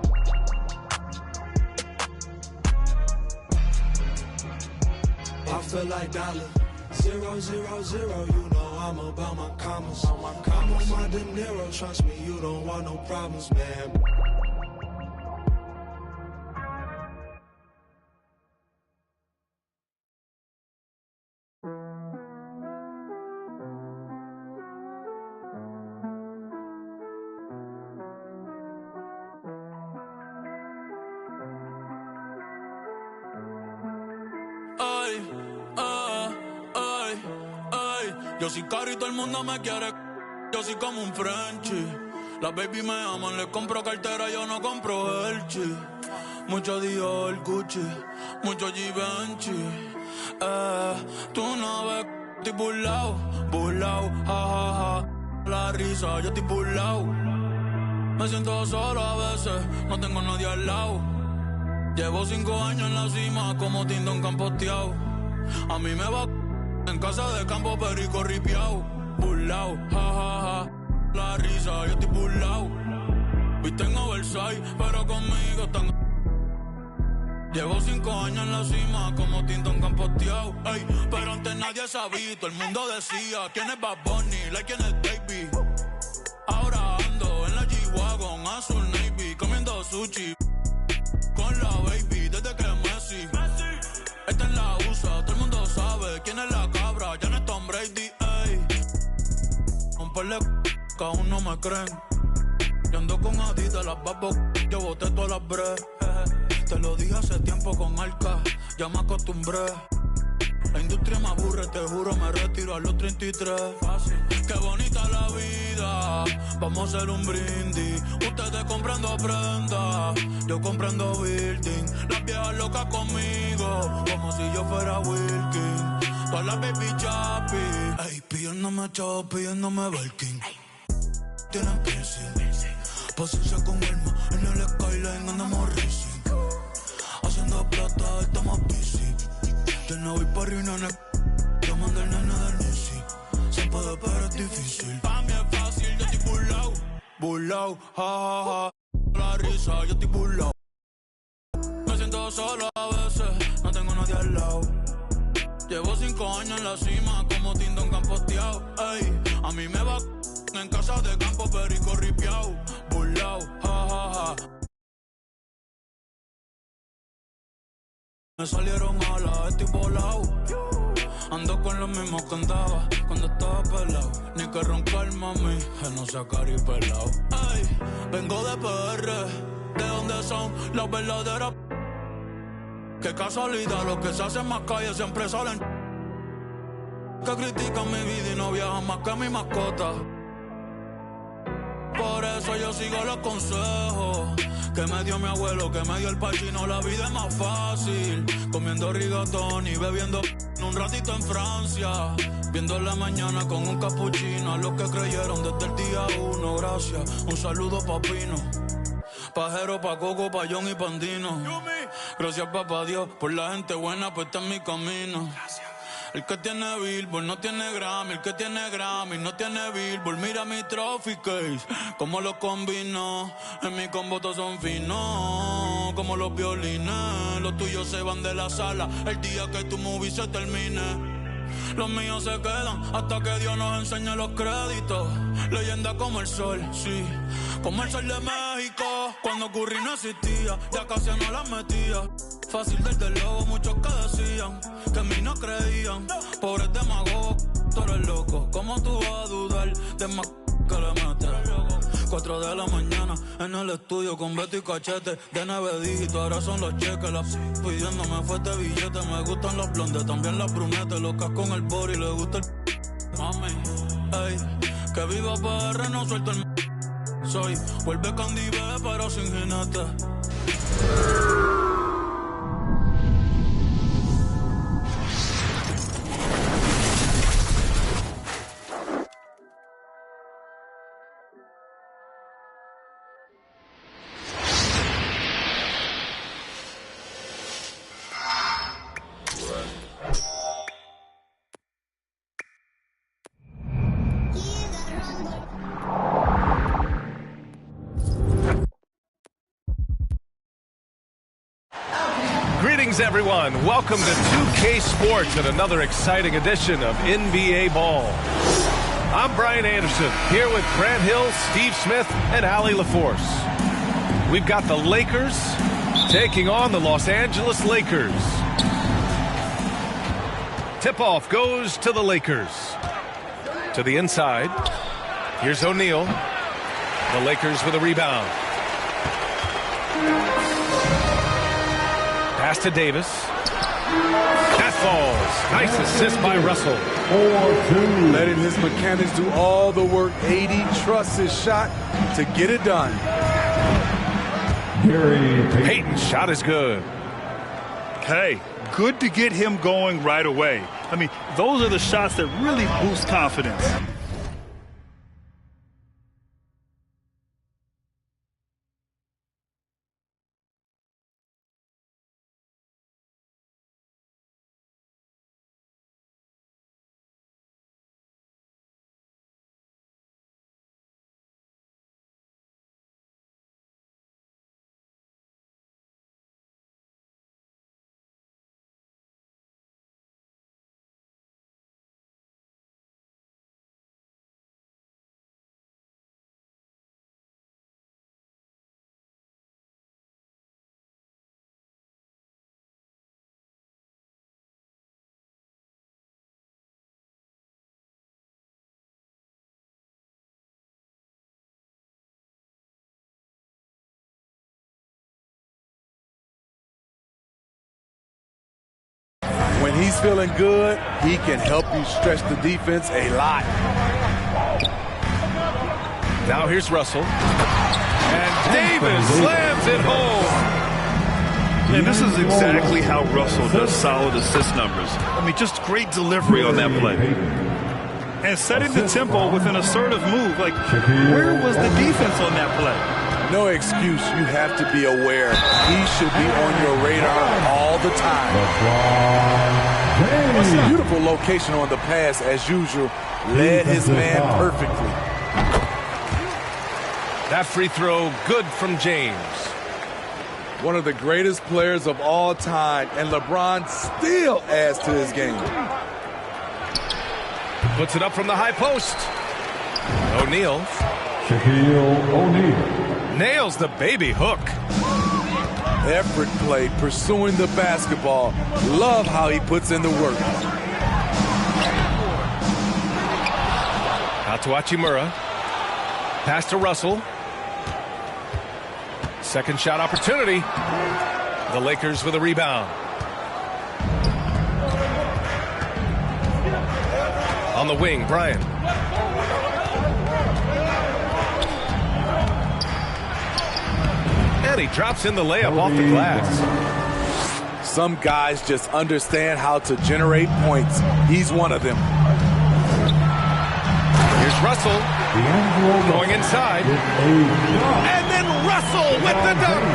I feel like dollar. 0, 0, 0, you know I'm about my commas. I'm on my De Niro, trust me, you don't want no problems, man. Yo soy caro y todo el mundo me quiere. Yo soy como un Frenchie. Las baby me aman, les compro cartera, yo no compro Elchi. Mucho Dior, Gucci, mucho Givenchy. Tú no ves, estoy burlao, ja, ja, ja. La risa, yo estoy burlao. Me siento solo a veces, no tengo nadie al lado. Llevo 5 años en la cima, como Tindón campoteado. A mí me va en casa de campo, perico ripiao. Burlao, ja, ja, ja. La risa, yo estoy burlao. Viste en oversize, pero conmigo están. Llevo 5 años en la cima, como Tindón campoteado. Ey, pero antes nadie sabía, todo el mundo decía quién es Bad Bunny, like quién es Davey. Ahora ando en la G-Wagon, azul navy, comiendo sushi con la baby, desde que Messi. Esta es la USA, todo el mundo sabe quién es la cabra, ya no es Tom Brady, ey. Un par de que aún no me creen. Yo ando con Adidas, las babos, yo boté todas las breves. Te lo dije hace tiempo con Arca, ya me acostumbré. La industria me aburre, te juro, me retiro a los 33. Qué bonita la vida, vamos a hacer un brindis. Ustedes comprando prenda, yo comprando building. Las viejas locas conmigo, como si yo fuera Wilkin. Todas las baby chappy, ey, pidiéndome chavo, pidiéndome Belkin. Tienen piercing, paciencia con alma, en el skyline andamos racing. Haciendo plata, estamos busy. Yo no voy pa' reuniones, yo mando el nene del Nisi. Se puede, pero es difícil. Pa' mí es fácil, yo estoy burlao, ja, ja, ja. La risa, yo estoy burlao. Me siento solo a veces, no tengo nadie al lado. Llevo 5 años en la cima, como Tindón campoteado. Ey, a mí me va en casa de campo, perico ripiao. Burlao, ja, ja, ja. Me salieron alas, estoy volado. Ando con los mismos que andaba cuando estaba pelado. Ni que roncar, mami, que no sea caripelao. Ey, vengo de PR, ¿de dónde son las verdaderas? Qué casualidad, los que se hacen más calles siempre salen. Que critican mi vida y no viajan más que mi mascota. Por eso yo sigo los consejos que me dio mi abuelo, que me dio el pachino. La vida es más fácil comiendo rigatón y bebiendo un ratito en Francia, viendo en la mañana con un capuchino. A los que creyeron desde el día 1, gracias. Un saludo pa' Pino, Pajero, pa' Coco, pa' John y Pandino. Gracias papá Dios por la gente buena, pues está en mi camino. El que tiene Billboard no tiene Grammy, el que tiene Grammy no tiene Billboard. Mira mi trophy case, como lo combino. En mi combo todos son finos, como los violines. Los tuyos se van de la sala el día que tu movie se termine. Los míos se quedan hasta que Dios nos enseñe los créditos. Leyenda como el sol, sí, como el sol de México. Cuando Curry no existía, ya casi no las metía. Fácil desde luego, muchos que decían que en mí no creían. Pobres demagogos, tú eres loco. ¿Cómo tú vas a dudar de más que le metes? 4 de la mañana en el estudio con Beto y Cachete. De 9 dígitos, ahora son los cheques. La pidiéndome fuerte billete. Me gustan los blondes, también las brunettes. Locas con el body, le gusta el mami, ey. Que viva PR, no suelto el soy, vuelve Candy B, pero sin jinete. Greetings, everyone. Welcome to 2K Sports and another exciting edition of NBA Ball. I'm Brian Anderson, here with Grant Hill, Steve Smith, and Allie LaForce. We've got the Lakers taking on the Los Angeles Lakers. Tip-off goes to the Lakers. To the inside. Here's O'Neal. The Lakers with a rebound. Pass to Davis. That falls. Nice assist by Russell. 4-2. Letting his mechanics do all the work. AD trusts his shot to get it done. Payton's shot is good. Hey, good to get him going right away. I mean, those are the shots that really boost confidence. When he's feeling good, he can help you stretch the defense a lot. Now here's Russell. And Davis slams it home. And this is exactly how Russell does solid assist numbers. I mean, just great delivery on that play. And setting the tempo with an assertive move. Like, where was the defense on that play? No excuse. You have to be aware. He should be on your radar all the time. It's a beautiful location on the pass, as usual. Led his man perfectly. That free throw good from James. One of the greatest players of all time, and LeBron still adds to his game. Puts it up from the high post. O'Neal. Shaquille O'Neal. Nails the baby hook. Effort play, pursuing the basketball. Love how he puts in the work. Out to Hachimura. Pass to Russell. Second shot opportunity. The Lakers with a rebound. On the wing, Bryant. And he drops in the layup off the glass. Some guys just understand how to generate points. He's one of them. Here's Russell. Going inside. And then Russell with the dunk.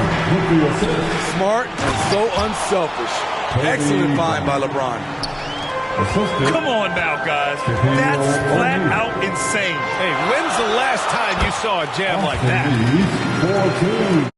Smart and so unselfish. Excellent find by LeBron. Come on now, guys. That's flat out insane. Hey, when's the last time you saw a jam like that?